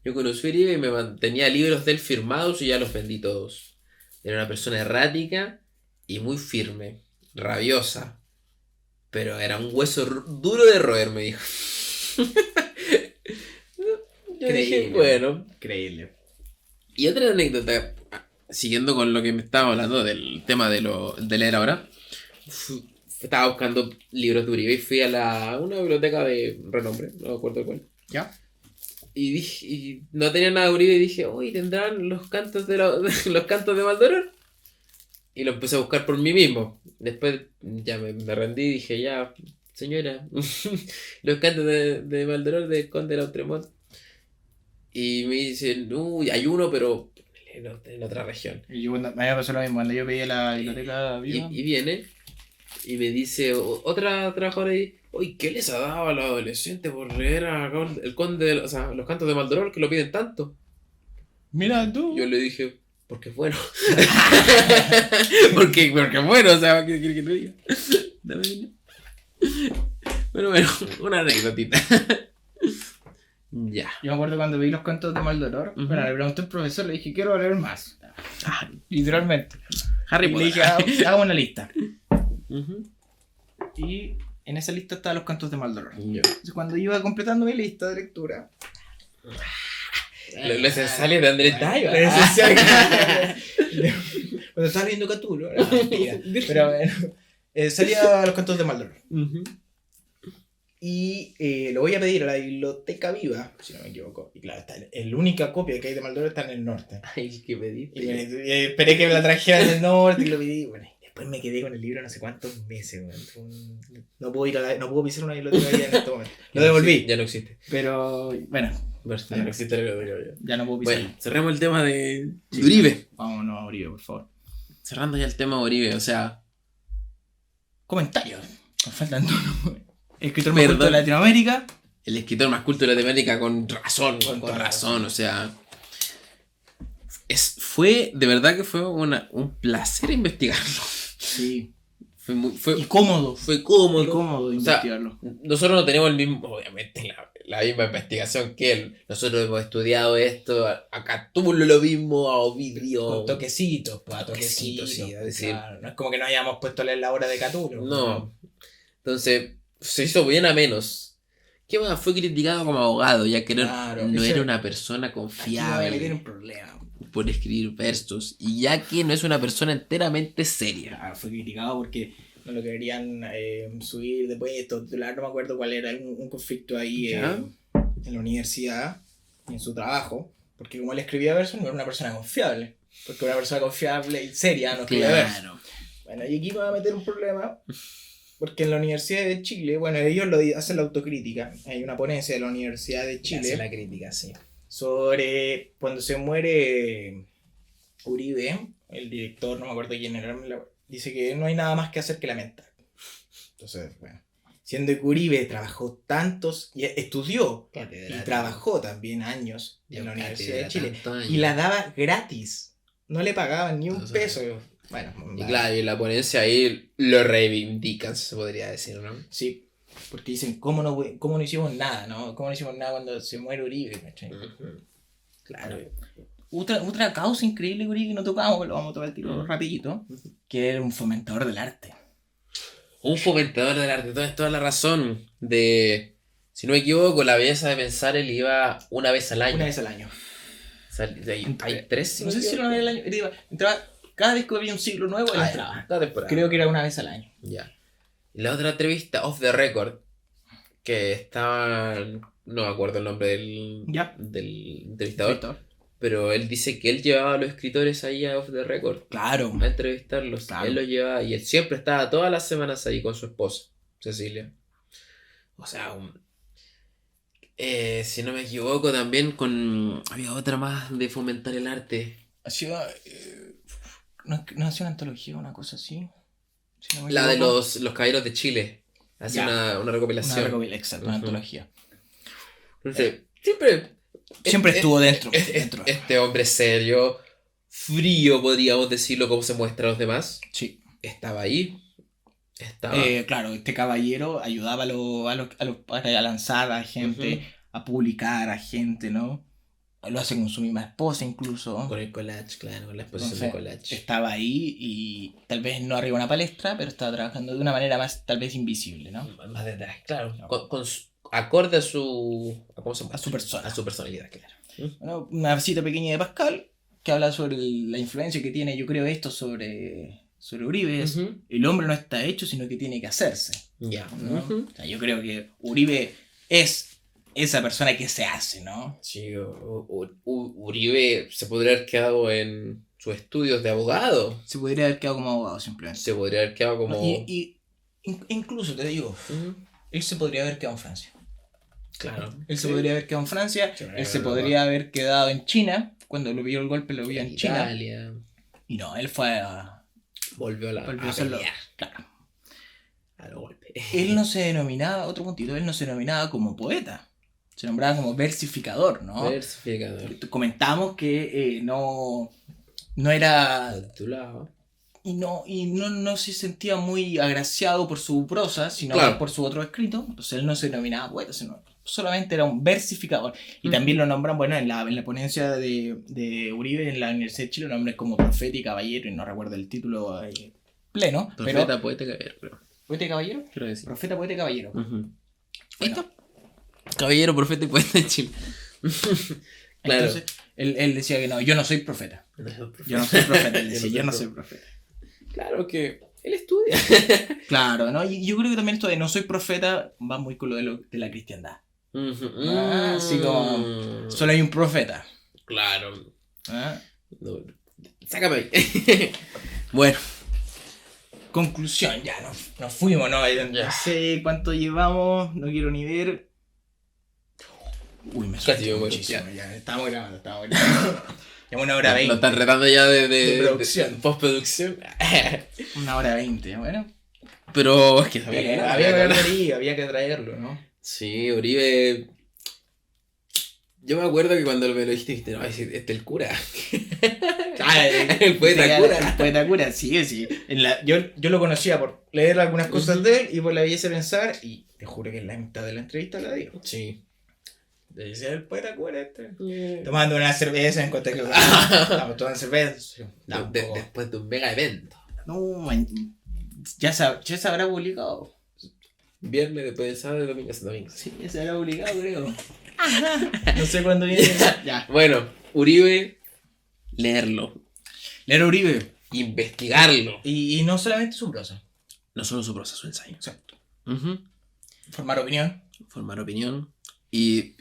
Yo conocí a Uribe y tenía libros de él firmados y ya los vendí todos. Era una persona errática y muy firme, rabiosa. Pero era un hueso duro de roer, me dijo. Yo dije, bueno. Increíble. Y otra anécdota, siguiendo con lo que me estaba hablando del tema de leer ahora, estaba buscando libros de Uribe y fui a una biblioteca de renombre, no me acuerdo cuál. ¿Ya? Y no tenía nada de Uribe y dije, uy, ¿tendrán los cantos de los cantos de Maldoror? Y lo empecé a buscar por mí mismo. Después ya me rendí y dije, ya, señora, los cantos de Maldoror de Conde Lautremont. Y me dicen, uy, hay uno, pero en otra región. Y yo, me había pasado lo mismo, cuando yo pedí la biblioteca viva. Y viene y me dice otra trabajadora ahí, uy, ¿qué les ha dado a los adolescentes por leer el Conde, o sea, los cantos de Maldoror que lo piden tanto? Mira tú. Yo le dije, porque es bueno. porque es bueno, o sea, ¿qué quiere que te diga? Dame dinero. Pero bueno, una anécdotita. Ya. Yo me acuerdo cuando vi los cuentos de Maldoror, Ujú. bueno, le pregunté al profesor, le dije, quiero leer más. Literalmente. Harry Y le Potter. dije, hago una lista. Ujú. Y en esa lista estaban los cuentos de Maldoror. Ya. Entonces, cuando iba completando mi lista de lectura, Lo esencial de Andrés Taiba. lo esencial. Cuando estaba leyendo Cthulhu, era mentira. Pero bueno, salía los cuentos de Maldoror. Ujú. Y lo voy a pedir a la Biblioteca Viva, si no me equivoco. Y claro, la única copia que hay de Maldoror está en el norte. Ay, ¿qué pediste? Y esperé que me la trajeran del norte y lo pedí. Bueno, y después me quedé con el libro no sé cuántos meses. No puedo no puedo pisar una biblioteca Viva en este momento. Lo devolví. Ya no existe. Pero bueno, Ya no existe la biblioteca. ya no puedo pisar. Bueno, cerremos el tema de Sí. Uribe. Vámonos a Uribe, por favor. Cerrando ya el tema de Uribe, o sea, Comentarios. Nos faltan todos. Escritor más Perdón. culto de Latinoamérica. el escritor más culto de la temática con razón, Con con toda razón, o sea, de verdad que fue un placer investigarlo. Sí. Fue Y cómodo. fue cómodo. Y cómodo O sea, investigarlo. nosotros no tenemos el mismo, obviamente la misma investigación que él. Nosotros hemos estudiado esto, acá tú lo mismo, a Ovidio. Con toquecitos, pues, a toquecitos, sí, pues, es decir, claro. No es como que nos hayamos puesto a leer la obra de Catulo. no. Entonces, se hizo bien a menos. ¿Qué más? Fue criticado como abogado, ya que Claro, no ese- era una persona Aquí me voy a confiable meter en problemas. por escribir versos, y ya que no es una persona enteramente seria. Claro, fue criticado porque no lo querían subir de puesto, titular, no me acuerdo cuál era, un conflicto ahí ¿Ya? en la universidad, en su trabajo, porque como él escribía versos, no era una persona confiable, porque una persona confiable y seria no escribe versos. Claro. Bueno, y aquí me va a meter un problema, porque en la Universidad de Chile, bueno, ellos hacen la autocrítica, hay una ponencia de la Universidad de Chile Hace la crítica, sí. sobre cuando se muere Uribe, el director, no me acuerdo quién era, dice que no hay nada más que hacer que lamentar. Entonces, bueno, siendo que Uribe trabajó tantos, y estudió y trabajó también años en la Universidad de Chile y la daba gratis, no le pagaban ni un No sé. peso. Bueno, Y claro, y en la ponencia ahí lo reivindican, se podría decir, ¿no? sí, porque dicen, ¿cómo no hicimos nada, no? ¿Cómo no hicimos nada cuando se muere Uribe? ¿Cachai? Claro. Otra causa increíble de Uribe que no tocamos, lo vamos a tocar el tiro rapidito, que era un fomentador del arte. Un fomentador del arte, tienes toda la razón. Si no me equivoco, la belleza de pensar, él iba una vez al año. Una vez al año. O sea, hay 3, No sé si era una vez al año. Entraba, cada vez que había un ciclo nuevo, él entraba. Cada temporada. Creo que era una vez al año. Ya. Y la otra entrevista, Off the Record, que estaba... No me acuerdo el nombre del entrevistador. Pero él dice que él llevaba a los escritores ahí a Off the Record Claro. a entrevistarlos. Claro. Él los llevaba y él siempre estaba todas las semanas ahí con su esposa, Cecilia. O sea, si no me equivoco, también había otra más de fomentar el arte. Hacía. No hacía una antología, una cosa así. Si no me La de equivoco. los caballeros de Chile. Hace Ya. una recopilación. Exacto, una Ujú. antología. Entonces, siempre estuvo dentro. Este hombre serio, frío, podríamos decirlo, como se muestra a los demás, Sí. estaba ahí. Claro, este caballero ayudaba a lanzar a gente, Ujú. a publicar a gente, ¿no? Lo hace con su misma esposa incluso. Con el collage, claro, con la exposición Entonces, de collage. estaba ahí y tal vez no arriba de una palestra, pero estaba trabajando de una manera más tal vez invisible, ¿no? Más detrás, claro. No. Acorde a su... ¿Cómo se llama? A su persona. A su personalidad, claro. Bueno, una cita pequeña de Pascal que habla sobre la influencia que tiene, yo creo, esto sobre Uribe. Ujú. El hombre no está hecho, sino que tiene que hacerse, Ya. ¿no? Ujú. O sea, yo creo que Uribe es esa persona que se hace, ¿no? Sí, Uribe se podría haber quedado en sus estudios de abogado. Se podría haber quedado como abogado simplemente. Se podría haber quedado como... Incluso, te digo, Ujú. él se podría haber quedado en Francia. Claro. Él se podría haber quedado en Francia, Sí, él se es podría haber quedado en China, cuando lo vio el golpe lo vio en China. Italia. Y no, él fue a... Volvió volvió a a hacerlo. pelear. Claro. A los golpes. Él no se denominaba, otro puntito, él no se denominaba como poeta. Se nombraba como versificador, ¿no? Versificador. Comentamos que no era... Titulado. Y no se sentía muy agraciado por su prosa, sino Claro. por su otro escrito. Entonces él no se denominaba poeta, sino solamente era un versificador. Y Ujú. también lo nombran, bueno, en la ponencia de Uribe en la Universidad de Chile, lo nombran como profeta y caballero, y no recuerdo el título pleno. Profeta, pero, poeta, caballero, creo. ¿poeta y caballero? Quiero decir. Profeta, poeta y caballero. Ahí Bueno, está. Caballero, profeta y poeta de Chile. Claro. Entonces, él decía que no, yo no soy profeta. No es un profeta. Yo no soy profeta, él decía, yo no soy profeta. Claro que él estudia. Claro, ¿no? Y yo creo que también esto de no soy profeta va muy con lo de la cristiandad. Así como, solo hay un profeta. Claro. ¿Ah? No, sácame ahí. Bueno, Conclusión, ya nos fuimos, ¿no? Ya. No sé cuánto llevamos, no quiero ni ver. Uy, me Casi asusté me muero. muchísimo, ya, estamos grabando. Ya una hora lo 20. están retando ya De producción. de postproducción. Una hora 20, bueno. Pero es que sabía Había que traerlo, ¿no? Sí, Uribe. Yo me acuerdo que cuando me lo dijiste, no, este es el cura. El poeta cura. El poeta cura, sí. Yo lo conocía por leer algunas cosas de él y por la belleza de pensar, y te juro que en la mitad de la entrevista la digo. Sí. Decía el poeta cubano tomando una cerveza en contexto. Estamos tomando cerveza. Después de un mega evento. No, man, ya se habrá publicado. Viernes, después del sábado y domingo. Sí, ya se habrá publicado, creo. No sé cuándo viene. Ya. Bueno, Uribe, leerlo. Leer a Uribe. Investigarlo. Y no solamente su prosa. No solo su prosa, su ensayo. Exacto. Ujú. Formar opinión. Formar opinión. Y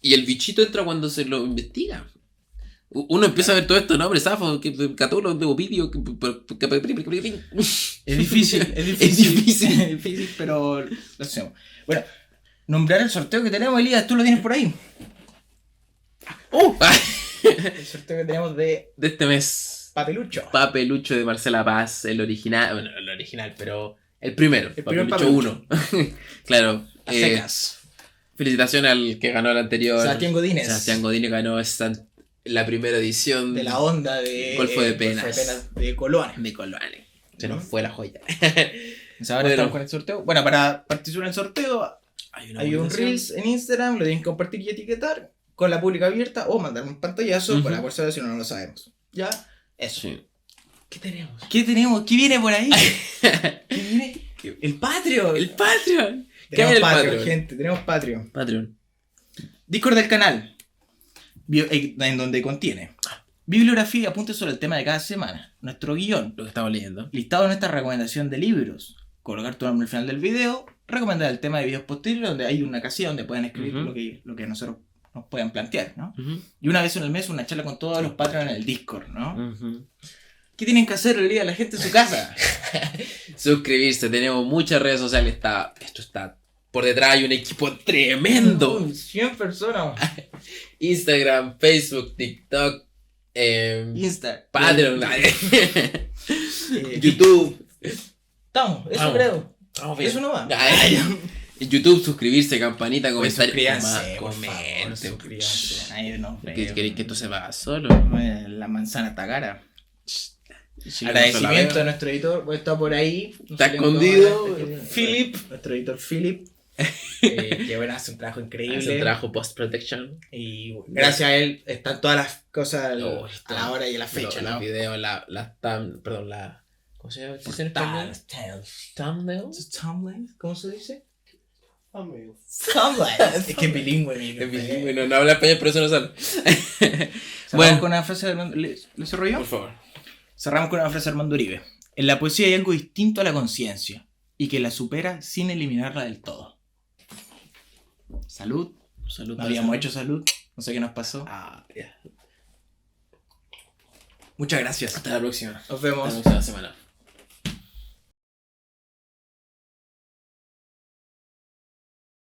el bichito entra cuando se lo investiga. Uno empieza a ver todo esto, nombres, Safo, Catulo, de Ovidio. Es difícil, Es difícil. Es difícil, pero lo hacemos. Bueno, nombrar el sorteo que tenemos, Elías, tú lo tienes por ahí. El sorteo que tenemos de este mes. Papelucho. Papelucho de Marcela Paz, el original. Bueno, el original, pero el primero. El primer Papelucho 1. Claro. A secas. Felicitaciones al que ganó el anterior. Sebastián Godínez. Sebastián Godínez ganó la primera edición De la onda de Golfo de Penas. De Coloane. de Coloane. Se nos fue la joya. Entonces ahora estamos con el sorteo. Bueno, para participar en el sorteo hay un Reels en Instagram, lo tienen que compartir y etiquetar con la pública abierta o mandarme un pantallazo para poder saber si no lo sabemos. ¿Ya? Eso. Sí. ¿Qué tenemos? ¿Qué tenemos? ¿Qué viene por ahí? ¿Qué viene? El Patreon. El Patreon. ¿Qué hay Tenemos en el Patreon, Patreon? gente. Tenemos Patreon. Patreon. Discord del canal. En donde contiene bibliografía, apuntes sobre el tema de cada semana, nuestro guión, Lo que estamos leyendo. listado de nuestra recomendación de libros, colocar tu nombre al final del video, recomendar el tema de videos posteriores donde hay una casilla donde pueden escribir lo que nosotros nos puedan plantear, ¿no? Y una vez en el mes una charla con todos los Patreons en el Discord, ¿no? ¿Qué tienen que hacer el día la gente en su casa? Suscribirse, tenemos muchas redes sociales. Esto está por detrás, hay un equipo tremendo. 100 personas. Instagram, Facebook, TikTok, Insta. Patreon, YouTube. Estamos, eso Vamos. creo. Vamos bien. Eso no va. En YouTube, suscribirse, campanita, Pues comentario. suscríbanse, por favor, Comenten. suscríbanse. Ahí no, ¿Qué queréis que esto se va solo? La manzana está cara. Si Agradecimiento no a nuestro editor, pues está por ahí. Está escondido. Philip. Nuestro editor Philip. Que bueno, hace un trabajo increíble. hace un trabajo post-protection. Y gracias a él están todas las cosas a la hora y a la fecha, Los ¿no? videos, ¿cómo se llama? ¿Qué se llama? Thumbnails. Thumbnails. ¿Cómo se dice? Thumbnails. Thumbnails. Es que es bilingüe, amigo. Es bilingüe, no habla español, pero eso no sale. Bueno, con una frase de Armando. ¿Le cerro yo? Por favor. Cerramos con una frase de Armando Uribe. En la poesía hay algo distinto a la conciencia y que la supera sin eliminarla del todo. Salud. Salud. No habíamos hecho salud. No sé qué nos pasó. Ya. Muchas gracias. Hasta la próxima. Nos vemos. Hasta la próxima semana.